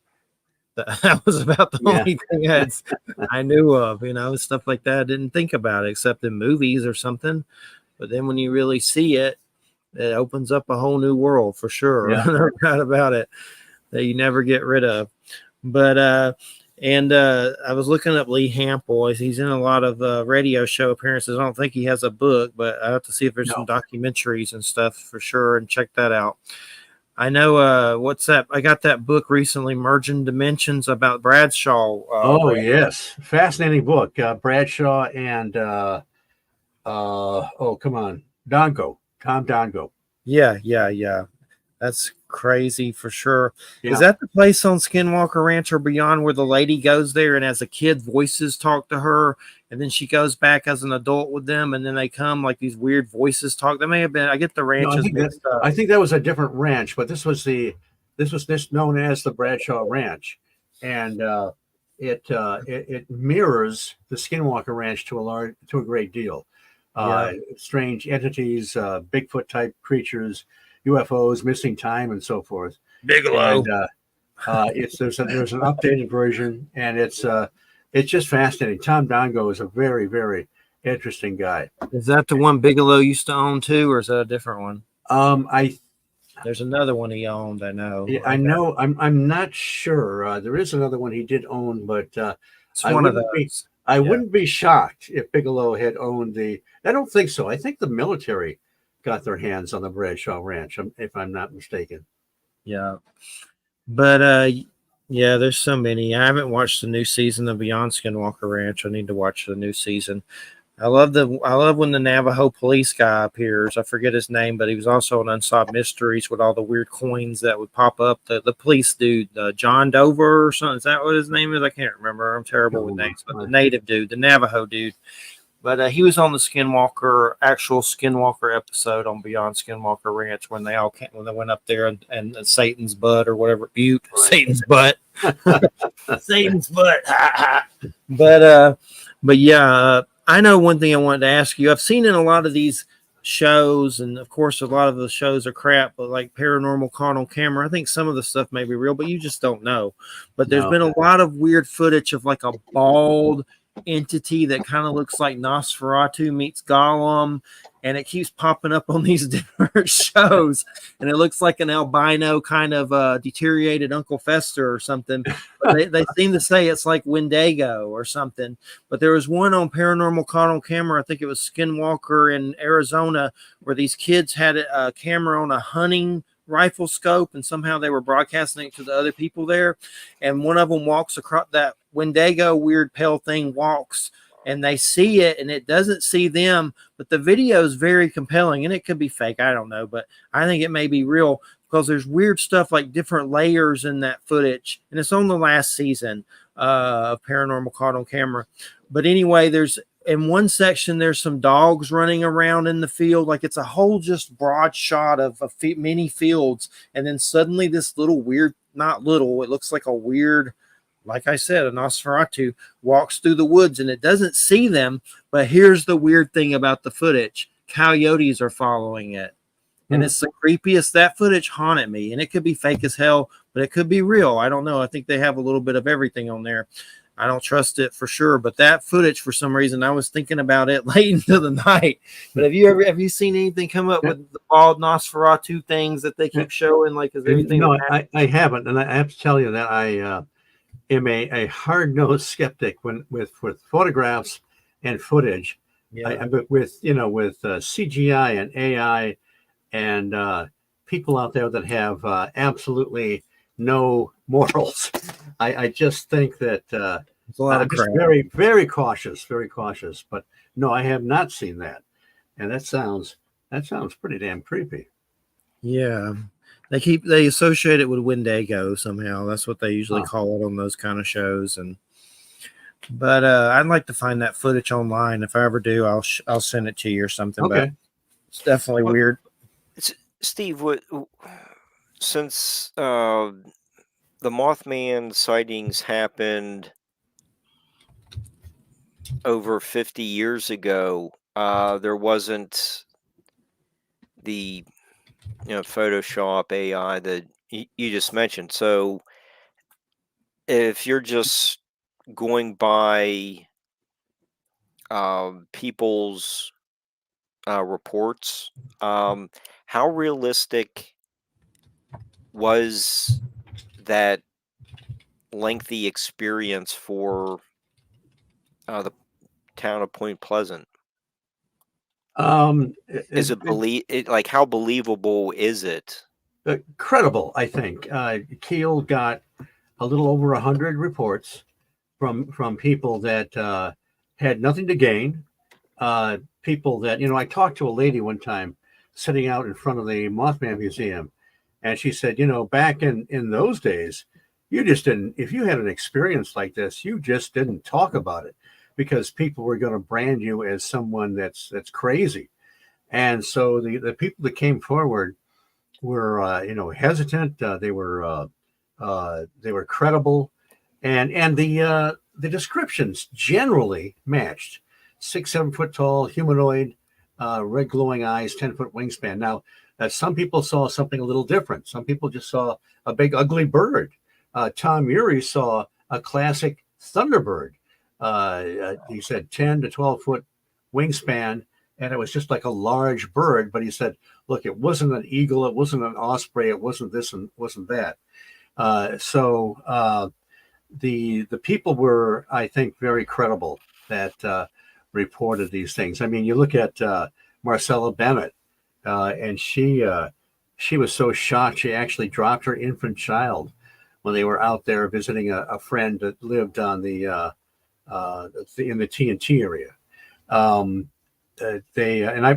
That was about the only thing I knew of, stuff like that. I didn't think about it except in movies or something. But then when you really see it, it opens up a whole new world for sure. Yeah. No doubt about it, that you never get rid of. But I was looking up Lee Hampel. He's in a lot of radio show appearances. I don't think he has a book, but I have to see if there's some documentaries and stuff for sure, and check that out. I know what's that? I got that book recently, Merging Dimensions, about Bradshaw. Yes, fascinating book. Bradshaw and come on, Tom Dongo. Yeah. That's crazy for sure. Yeah. Is that the place on Skinwalker Ranch or beyond where the lady goes there and as a kid voices talk to her, and then she goes back as an adult with them, and then they come like these weird voices talk? That may have been. I get the ranches mixed up. I think that was a different ranch, but this was known as the Bradshaw Ranch, and it mirrors the Skinwalker Ranch to a great deal. Strange entities, Bigfoot type creatures, UFOs, missing time, and so forth. Bigelow. And, there's an updated version, and it's just fascinating. Tom Dongo is a very, very Interesting guy. Is that the one Bigelow used to own too, or is that a different one? I There's another one he owned. I know. I know. I'm not sure. There is another one he did own, but It's I one of wouldn't be. those. I Yeah. wouldn't be shocked if Bigelow had owned the. I don't think so. I think the military got their hands on the Bradshaw Ranch, if I'm not mistaken. Yeah. But yeah, there's so many. I haven't watched the new season of Beyond Skinwalker Ranch. I need to watch the new season. I love when the Navajo police guy appears. I forget his name, but he was also on Unsolved Mysteries with all the weird coins that would pop up. The police dude, John Dover or something. Is that what his name is? I can't remember. I'm terrible with names. But the native dude, the Navajo dude. But he was on the actual Skinwalker episode on Beyond Skinwalker Ranch when they went up there and Satan's butt or whatever, Butte, right. Satan's butt, Satan's butt. But yeah, I know one thing I wanted to ask you. I've seen in a lot of these shows, and of course, a lot of the shows are crap, but like Paranormal Caught on Camera, I think some of the stuff may be real, but you just don't know. But there's been a lot of weird footage of like a bald entity that kind of looks like Nosferatu meets Gollum, and it keeps popping up on these different shows, and it looks like an albino kind of deteriorated Uncle Fester or something. But they seem to say it's like Wendigo or something. But there was one on Paranormal Caught on Camera, I think it was Skinwalker in Arizona, where these kids had a camera on a hunting rifle scope, and somehow they were broadcasting it to the other people there, and one of them walks across that Wendigo weird pale thing, walks, and they see it and it doesn't see them, but the video is very compelling, and it could be fake, I don't know, but I think it may be real because there's weird stuff like different layers in that footage, and it's on the last season of Paranormal Caught on Camera. But anyway, there's in one section there's some dogs running around in the field, like it's a whole just broad shot of many fields, and then suddenly this little weird, not little, it looks like a weird, like I said, a Nosferatu walks through the woods, and it doesn't see them. But here's the weird thing about the footage: coyotes are following it, and it's the creepiest. That footage haunted me, and it could be fake as hell, but it could be real. I don't know. I think they have a little bit of everything on there. I don't trust it for sure, but that footage, for some reason, I was thinking about it late into the night. But have you seen anything come up with the bald Nosferatu things that they keep showing? Like, is there anything? No, I haven't, and I have to tell you that I am a hard-nosed skeptic with photographs and footage. Yeah. With CGI and AI and people out there that have absolutely no morals. I just think that it's a lot of I'm just crap. very, very cautious, but no, I have not seen that. And that sounds pretty damn creepy. Yeah. They associate it with Wendigo somehow. That's what they usually call it on those kind of shows. But I'd like to find that footage online. If I ever do, I'll send it to you or something. Okay. But it's definitely weird. Steve, since the Mothman sightings happened over 50 years ago, there wasn't the Photoshop AI that you just mentioned. So if you're just going by people's reports, how realistic was that lengthy experience for the town of Point Pleasant? Is it like, how believable is it? Credible, I think. Keel got a little over 100 reports from people that had nothing to gain. People that, I talked to a lady one time sitting out in front of the Mothman Museum, and she said, back in those days, you just didn't, if you had an experience like this, you just didn't talk about it because people were going to brand you as someone that's crazy. And so the people that came forward were, hesitant. They were credible, and the descriptions generally matched. 6-7 foot tall, humanoid, red glowing eyes, 10-foot wingspan. Now, some people saw something a little different. Some people just saw a big ugly bird. Tom Urey saw a classic thunderbird. He said 10 to 12 foot wingspan, and it was just like a large bird. But he said, look, it wasn't an eagle, it wasn't an osprey, it wasn't this and wasn't that. The people were, I think, very credible that reported these things. I mean, you look at Marcella Bennett, and she was so shocked she actually dropped her infant child when they were out there visiting a friend that lived on the in the TNT area.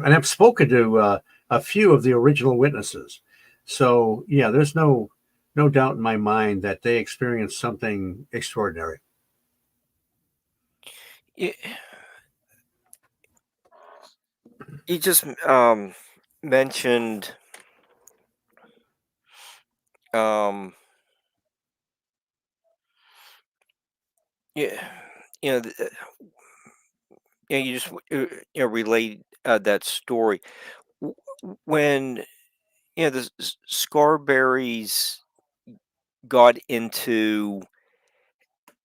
I've spoken to a few of the original witnesses. So yeah, there's no doubt in my mind that they experienced something extraordinary. You just mentioned yeah, you know, you just relate that story when the Scarberries got into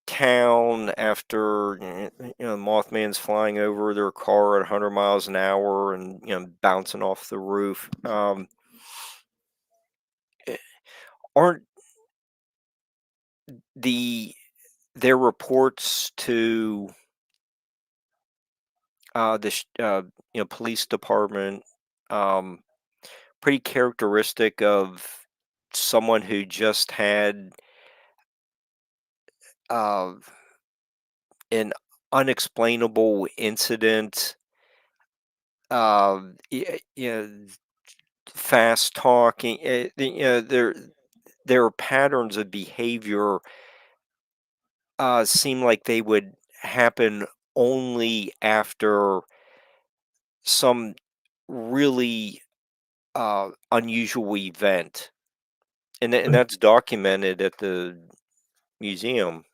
town after Mothman's flying over their car at 100 miles an hour and bouncing off the roof. Aren't their reports to the police department pretty characteristic of someone who just had an unexplainable incident, fast talking, their patterns of behavior seem like they would happen only after some really unusual event, and that's documented at the museum.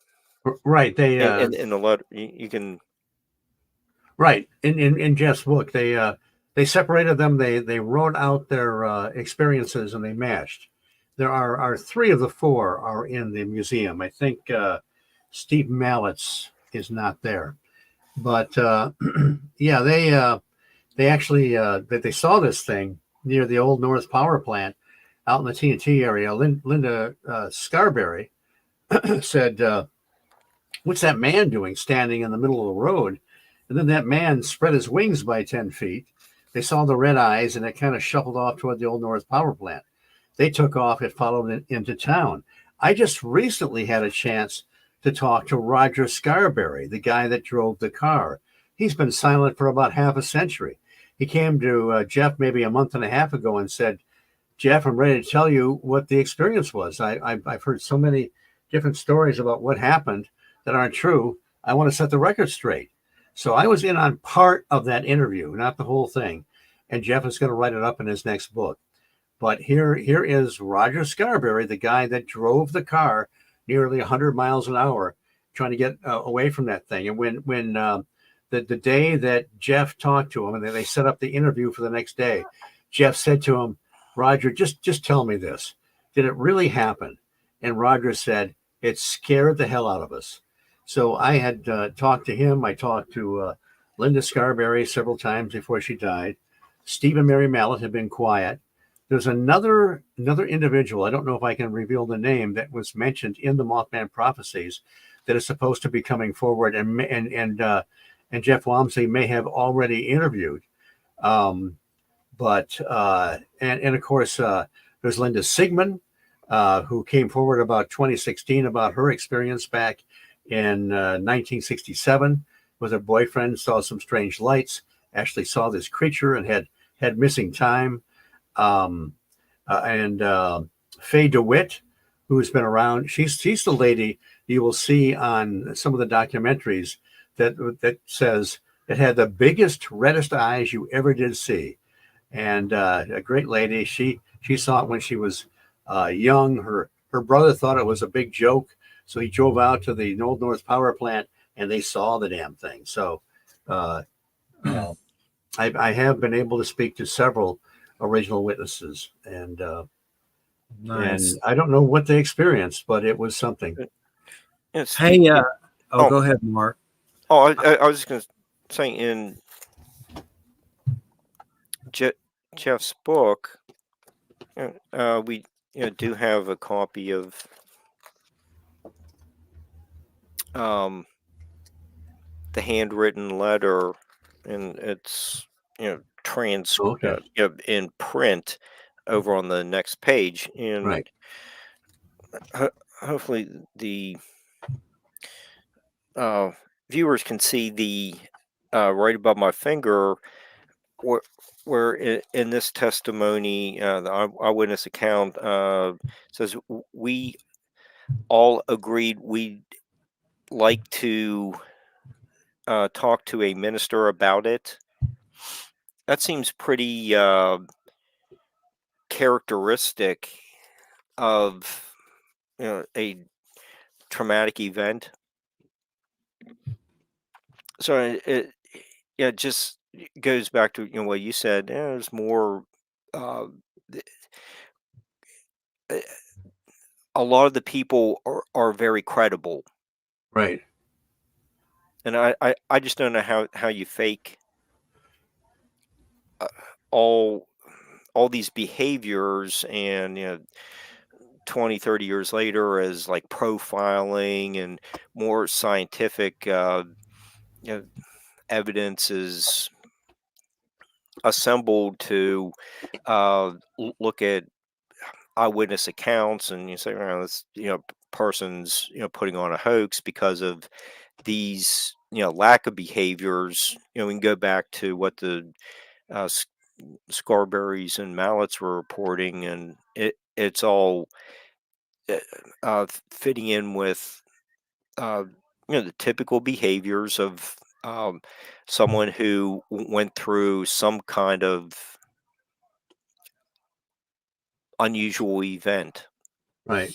Right. They in the letter you can. Right. In Jeff's book, they separated them. They wrote out their experiences and they matched. There are three of the four are in the museum. I think Steve Mallett's is not there, but yeah, they actually they saw this thing near the old North Power Plant out in the TNT area. Linda Scarberry said, "What's that man doing standing in the middle of the road?" And then that man spread his wings by 10 feet. They saw the red eyes, and it kind of shuffled off toward the old North Power Plant. They took off. It followed it into town. I just recently had a chance to talk to Roger Scarberry, the guy that drove the car. He's been silent for about half a century. He came to Jeff maybe a month and a half ago and said, Jeff, I'm ready to tell you what the experience was. I've heard so many different stories about what happened that aren't true. I want to set the record straight. So I was in on part of that interview, not the whole thing. And Jeff is going to write it up in his next book. But here is Roger Scarberry, the guy that drove the car nearly 100 miles an hour, trying to get away from that thing. And when the day that Jeff talked to him, and then they set up the interview for the next day, Jeff said to him, Roger, just tell me this. Did it really happen? And Roger said, it scared the hell out of us. So I had talked to him. I talked to Linda Scarberry several times before she died. Steve and Mary Mallett had been quiet. There's another individual, I don't know if I can reveal the name, that was mentioned in the Mothman prophecies that is supposed to be coming forward, and Jeff Wamsley may have already interviewed. But of course, there's Linda Sigmund, who came forward about 2016 about her experience back in 1967 with her boyfriend, saw some strange lights, actually saw this creature and had missing time. Faye DeWitt, who's been around, she's the lady you will see on some of the documentaries that says it had the biggest, reddest eyes you ever did see. And a great lady. She saw it when she was young. Her brother thought it was a big joke, so he drove out to the Old North Power Plant, and they saw the damn thing. So I have been able to speak to several original witnesses, and Nice. and I don't know what they experienced, but it was something. Hey, go ahead, Mark. I was just going to say, in Jeff's book, we do have a copy of the handwritten letter, and it's Okay. in print over on the next page, and Right. hopefully the viewers can see the right above my finger where in this testimony, the eyewitness account says we all agreed we'd like to talk to a minister about it. That seems pretty characteristic of a traumatic event. So it just goes back to what you said. There's more. Th- a lot of the people are very credible, Right. and I just don't know how you fake all these behaviors, and 20, 30 years later, as like profiling and more scientific evidence is assembled to look at eyewitness accounts, and you say, well, this person's putting on a hoax because of these lack of behaviors. We can go back to what the Scarberries and Mallets were reporting, and it's all fitting in with the typical behaviors of someone who went through some kind of unusual event. Right.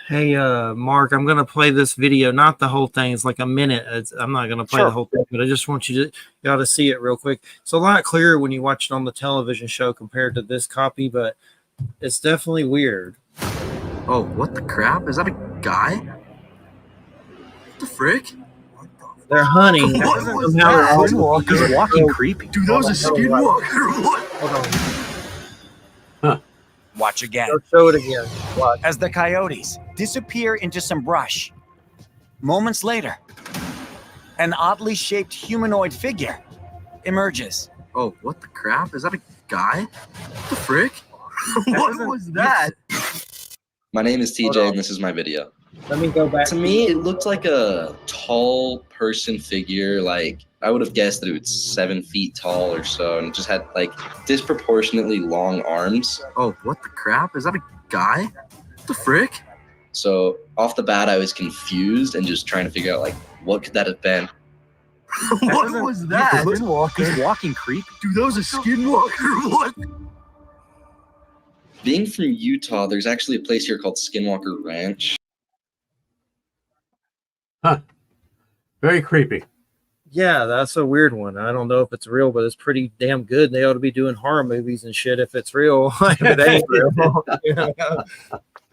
Hey, Mark, I'm gonna play this video, not the whole thing. It's like a minute. I'm not gonna play Sure. the whole thing, but I just want y'all to see it real quick. It's a lot clearer when you watch it on the television show compared to this copy, but it's definitely weird. Oh, what the crap? Is that a guy? What the frick? They're hunting. What was Somehow they're that? all- Skinwalker's walking creepy. Dude, that was a skinwalker. What? Hold on. Watch again Go show it again. Watch. as the coyotes disappear into some brush. Moments later, an oddly shaped humanoid figure emerges. Oh, what the crap? Is that a guy? What the frick? What was that? My name is Hold TJ, on. and this is my video. Let me go back. To me, it looked like a tall person figure. Like, I would have guessed that it was 7 feet tall or so, and it just had, like, disproportionately long arms. Oh, what the crap? Is that a guy? What the frick? So, off the bat, I was confused and just trying to figure out, like, what could that have been? What was that? He's walking creepy. Dude, that was a skinwalker. What? Being from Utah, there's actually a place here called Skinwalker Ranch. Very creepy. Yeah, that's a weird one. I don't know if it's real, but it's pretty damn good. They ought to be doing horror movies and shit if it's real. If it ain't real.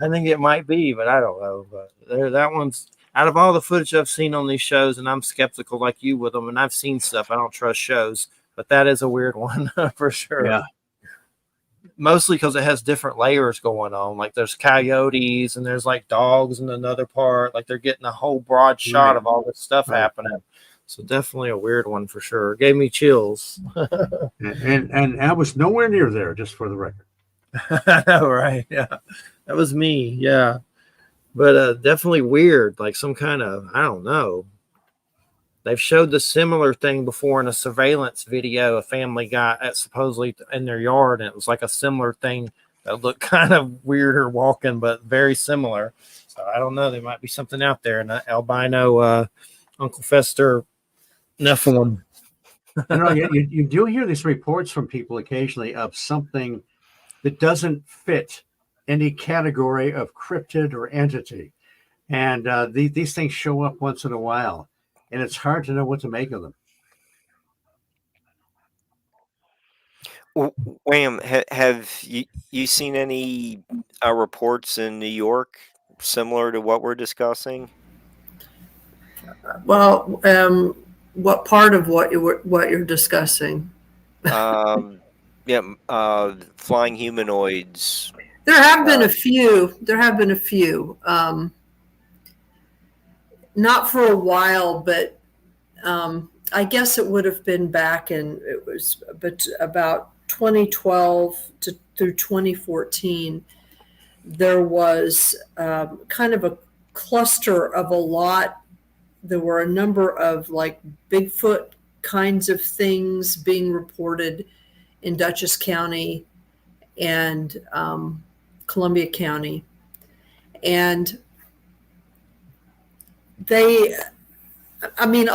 I think it might be, but I don't know. But that one's out of all the footage I've seen on these shows, and I'm skeptical like you with them, and I've seen stuff. I don't trust shows, but that is a weird one for sure. Yeah. Mostly because it has different layers going on. Like there's coyotes and there's like dogs in another part. Like they're getting a whole broad shot Right. of all this stuff happening. So definitely a weird one for sure. Gave me chills. And I was nowhere near there, just for the record. I know, right? Yeah, that was me. Yeah, but definitely weird. Like some kind of, I don't know. They've showed the similar thing before in a surveillance video. A family got at supposedly in their yard, and it was like a similar thing that looked kind of weirder walking, but very similar. So I don't know. There might be something out there. And albino Uncle Fester Nephilim. You do hear these reports from people occasionally of something that doesn't fit any category of cryptid or entity. And these things show up once in a while, and it's hard to know what to make of them. Wham, have you seen any reports in New York similar to what we're discussing? Well, what part of what you're discussing? Flying humanoids. There have been a few. Not for a while, but I guess it would have been back in, it was about 2012 through 2014. There was kind of a cluster of a lot. There were a number of like Bigfoot kinds of things being reported in Dutchess County and Columbia County. And a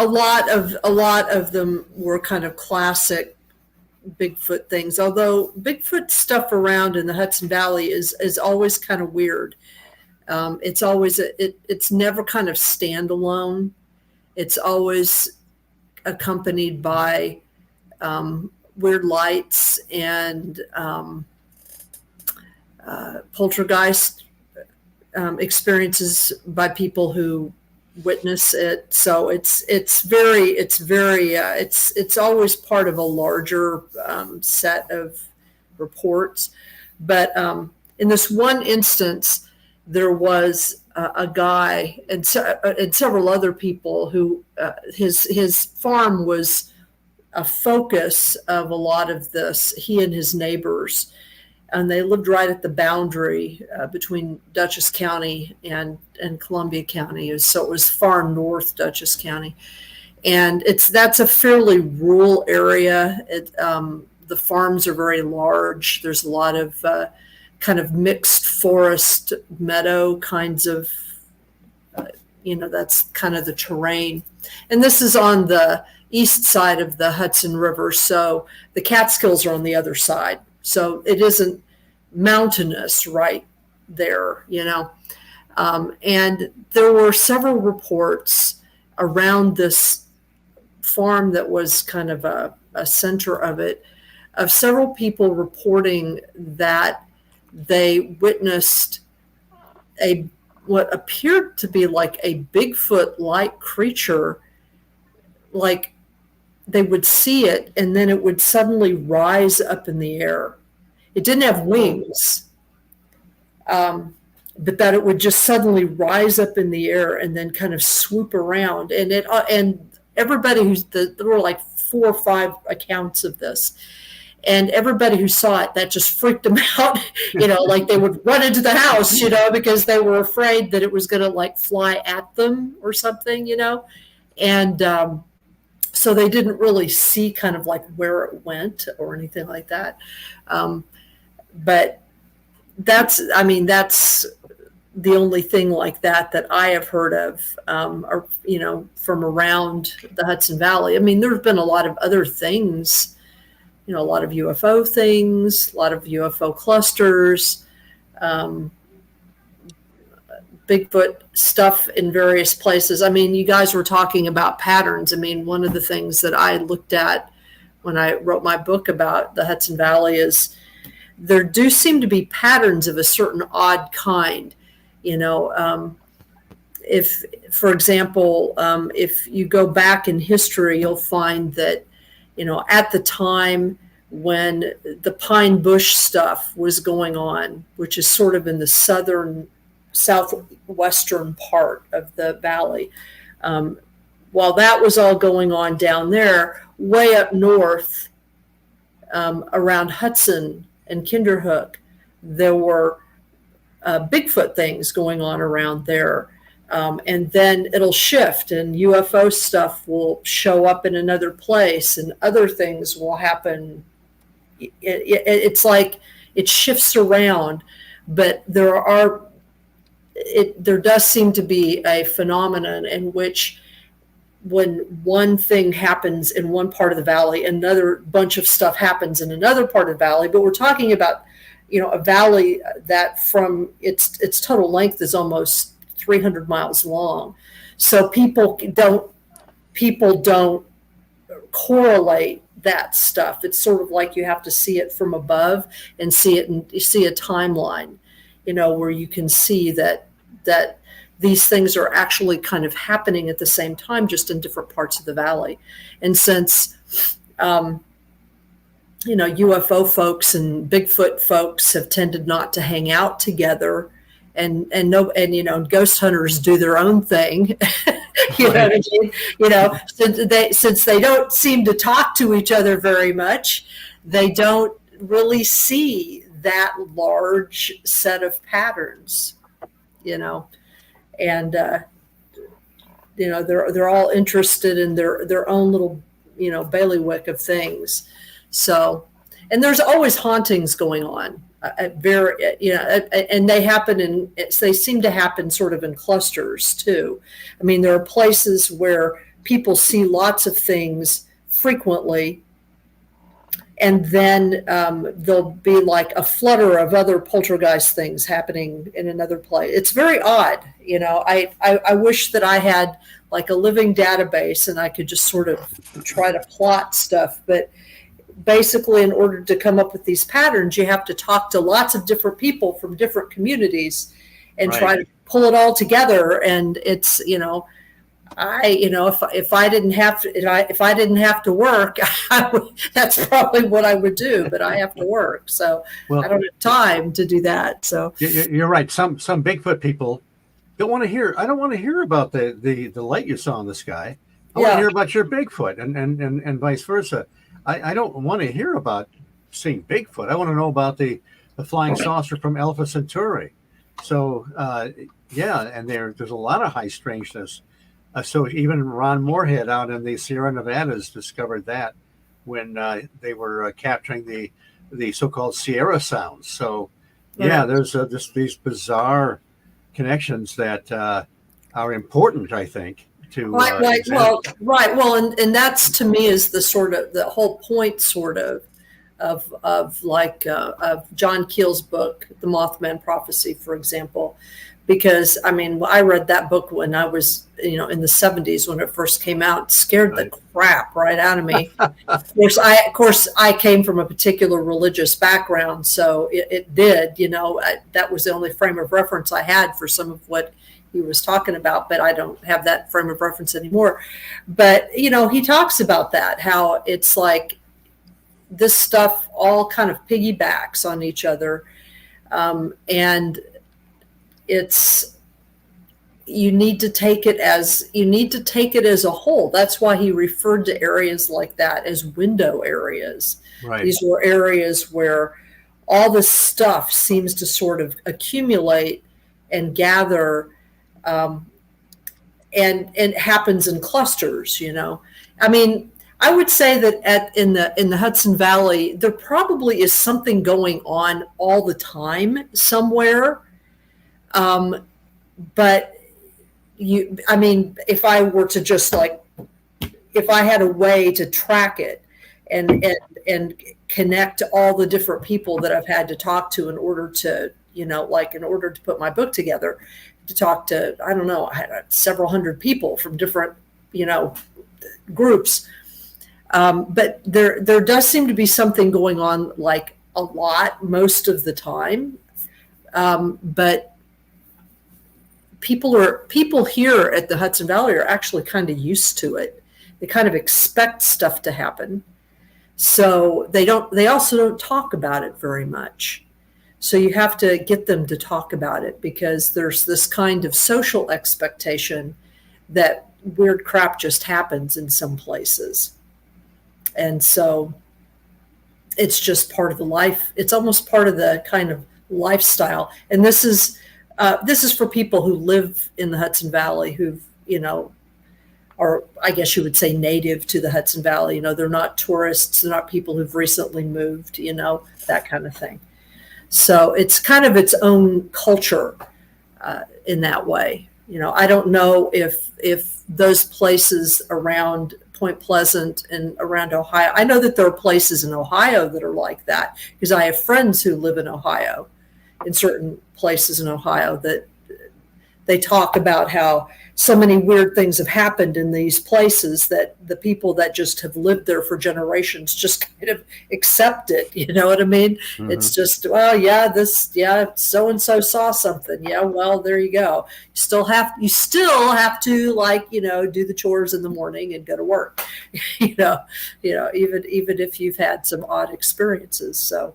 lot of them were kind of classic Bigfoot things, although Bigfoot stuff around in the Hudson Valley is always kind of weird. It's never kind of standalone. It's always accompanied by weird lights and poltergeist experiences by people who witness it. So it's always part of a larger set of reports. But in this one instance, there was a guy and several other people who his farm was a focus of a lot of this. He and his neighbors, and they lived right at the boundary between Dutchess County and Columbia County. So it was far north Dutchess County, and that's a fairly rural area. The farms are very large. There's a lot of kind of mixed forest meadow kinds of, that's kind of the terrain. And this is on the east side of the Hudson River, so the Catskills are on the other side. So it isn't mountainous right there, and there were several reports around this farm that was kind of a center of it, of several people reporting that they witnessed what appeared to be like a Bigfoot-like creature. Like they would see it and then it would suddenly rise up in the air. It didn't have wings, but that it would just suddenly rise up in the air and then kind of swoop around. And everybody there were like 4 or 5 accounts of this. And everybody who saw it, that just freaked them out, like they would run into the house, because they were afraid that it was going to like fly at them or something, And so they didn't really see kind of like where it went or anything like that. But that's the only thing like that I have heard of, or, from around the Hudson Valley. There have been a lot of other things, a lot of UFO things, a lot of UFO clusters, Bigfoot stuff in various places. You guys were talking about patterns. One of the things that I looked at when I wrote my book about the Hudson Valley is there do seem to be patterns of a certain odd kind. If, for example, if you go back in history, you'll find that, at the time when the pine bush stuff was going on, which is sort of in the southwestern part of the valley, while that was all going on down there, way up north, around Hudson and Kinderhook, there were Bigfoot things going on around there. And then it'll shift and UFO stuff will show up in another place and other things will happen. It's like it shifts around, but there does seem to be a phenomenon in which when one thing happens in one part of the valley, another bunch of stuff happens in another part of the valley. But we're talking about, a valley that from its total length is almost 300 miles long. So people don't correlate that stuff. It's sort of like you have to see it from above and see it, and you see a timeline, where you can see that these things are actually kind of happening at the same time, just in different parts of the valley. And since UFO folks and Bigfoot folks have tended not to hang out together, and ghost hunters do their own thing. You know what I mean? Since they don't seem to talk to each other very much, they don't really see that large set of patterns, and they're all interested in their own little bailiwick of things. So, and there's always hauntings going on, and they seem to happen sort of in clusters too. I mean, there are places where people see lots of things frequently, and then there'll be like a flutter of other poltergeist things happening in another place. It's very odd. I wish that I had like a living database and I could just sort of try to plot stuff. But basically, in order to come up with these patterns, you have to talk to lots of different people from different communities and try to pull it all together. And it's, if I didn't have to work, that's probably what I would do. But I have to work, so I don't have time to do that. So you're right. Some Bigfoot people don't want to hear. I don't want to hear about the light you saw in the sky. I want to hear about your Bigfoot, and vice versa. I don't want to hear about seeing Bigfoot. I want to know about the flying saucer from Alpha Centauri. So and there's a lot of high strangeness. So even Ron Moorhead out in the Sierra Nevadas discovered that when they were capturing the so-called Sierra sounds. So there's just these bizarre connections that are important, I think. Well, and that's to me is the sort of the whole point, sort of John Keel's book, The Mothman Prophecy, for example, because I mean, I read that book when I was, in the 70s when it first came out. It scared the crap right out of me. Of course, I came from a particular religious background, so it did. That was the only frame of reference I had for some of what he was talking about, but I don't have that frame of reference anymore. But, he talks about that, how it's like this stuff all kind of piggybacks on each other. And you need to take it as a whole. That's why he referred to areas like that as window areas. Right. These were areas where all this stuff seems to sort of accumulate and gather, and it happens in clusters. I mean, I would say that in the Hudson Valley, there probably is something going on all the time somewhere. But if I were to just if I had a way to track it and connect all the different people that I've had to talk to in order to, in order to put my book together, to talk to, I don't know, I had several hundred people from different, groups. But there does seem to be something going on, like a lot most of the time. But people here at the Hudson Valley are actually kind of used to it. They kind of expect stuff to happen. So they also don't talk about it very much. So you have to get them to talk about it, because there's this kind of social expectation that weird crap just happens in some places. And so it's just part of the life. It's almost part of the kind of lifestyle. And this is for people who live in the Hudson Valley, who've, or I guess you would say native to the Hudson Valley. They're not tourists, they're not people who've recently moved, that kind of thing. So it's kind of its own culture in that way. I don't know if those places around Point Pleasant and around Ohio, I know that there are places in Ohio that are like that, because I have friends who live in Ohio, in certain places in Ohio, that they talk about how so many weird things have happened in these places that the people that just have lived there for generations just kind of accept it. You know what I mean? Mhm. It's just, well, yeah, so and so saw something. Yeah, well, there you go. You still have to, like, do the chores in the morning and go to work. Even if you've had some odd experiences. So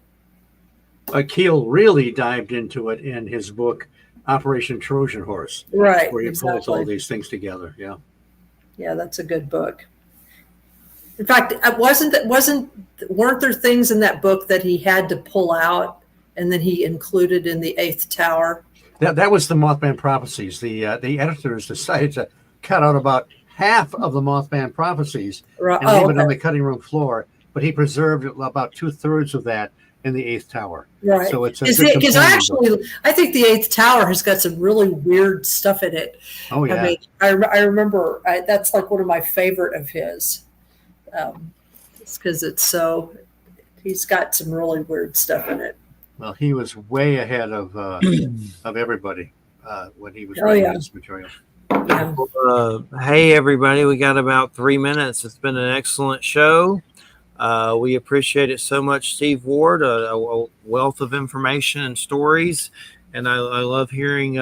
Keel really dived into it in his book Operation Trojan Horse, right, where he pulls all exactly. these things together. Yeah. Yeah, that's a good book. In fact, weren't there things in that book that he had to pull out and then he included in the Eighth Tower? That was the Mothman prophecies. The editors decided to cut out about half of the Mothman prophecies Right. and leave it Okay. on the cutting room floor, but he preserved about 2/3 of that in the Eighth Tower. Right. So it's a Because I think the Eighth Tower has got some really weird stuff in it. Oh yeah. I mean, I remember that's like one of my favorite of his. It's because he's got some really weird stuff in it. Well, he was way ahead of everybody when he was writing this material. Yeah. Hey, everybody, we got about 3 minutes. It's been an excellent show. We appreciate it so much, Steve Ward, a wealth of information and stories. And I love hearing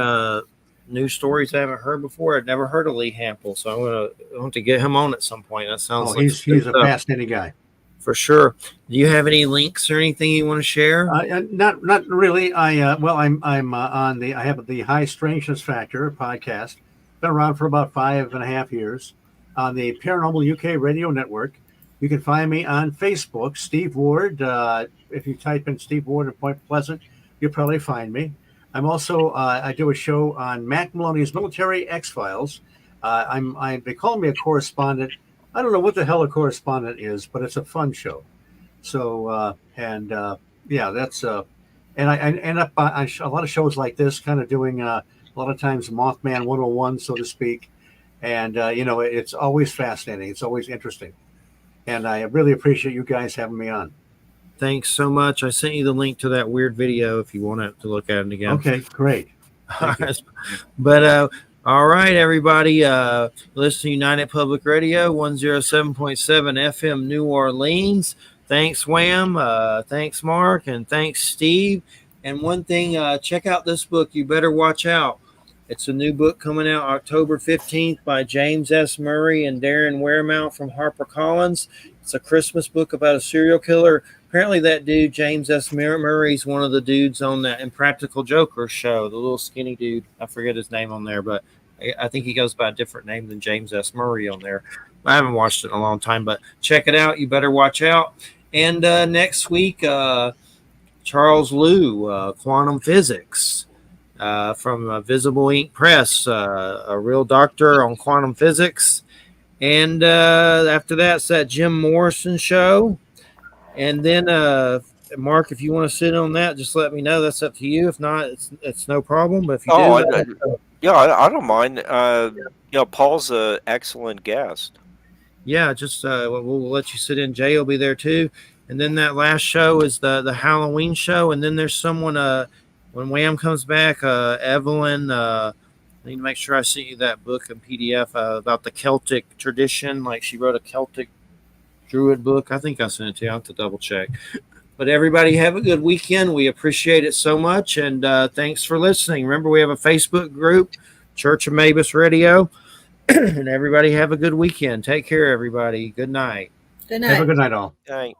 new stories I haven't heard before. I'd never heard of Lee Hampel, so I want to get him on at some point. That sounds like he's a fascinating guy. For sure. Do you have any links or anything you want to share? Not really. I'm on I have the High Strangeness Factor podcast. Been around for about 5.5 years on the Paranormal UK Radio Network. You can find me on Facebook, Steve Ward. If you type in Steve Ward at Point Pleasant, you'll probably find me. I'm also I do a show on Mac Maloney's Military X-Files. They call me a correspondent. I don't know what the hell a correspondent is, but it's a fun show. So that's and I end up on a lot of shows like this, kind of doing a lot of times Mothman 101, so to speak. And it's always fascinating. It's always interesting. And I really appreciate you guys having me on. Thanks so much. I sent you the link to that weird video if you want to look at it again. Okay, great. But all right, everybody. Listen to United Public Radio, 107.7 FM New Orleans. Thanks, Wham. Thanks, Mark. And thanks, Steve. And one thing, check out this book, You Better Watch Out. It's a new book coming out October 15th by James S. Murray and Darren Waremount from HarperCollins. It's a Christmas book about a serial killer. Apparently that dude, James S. Murray, is one of the dudes on that Impractical Jokers show, the little skinny dude. I forget his name on there, but I think he goes by a different name than James S. Murray on there. I haven't watched it in a long time, but check it out. You better watch out. And next week, Charles Liu, Quantum Physics. From Visible Ink Press, a real doctor on quantum physics. And after that, it's that Jim Morrison show. And then, Mark, if you want to sit on that, just let me know. That's up to you. If not, it's no problem. But if you I don't mind. Paul's an excellent guest. Yeah, just we'll let you sit in. Jay will be there too. And then that last show is the Halloween show. And then there's someone when Wham comes back, Evelyn, I need to make sure I sent you that book in PDF about the Celtic tradition. Like she wrote a Celtic Druid book. I think I sent it to you. I have to double check. But everybody have a good weekend. We appreciate it so much. And thanks for listening. Remember, we have a Facebook group, Church of Mabus Radio. And everybody have a good weekend. Take care, everybody. Good night. Good night. Have a good night, all. All right.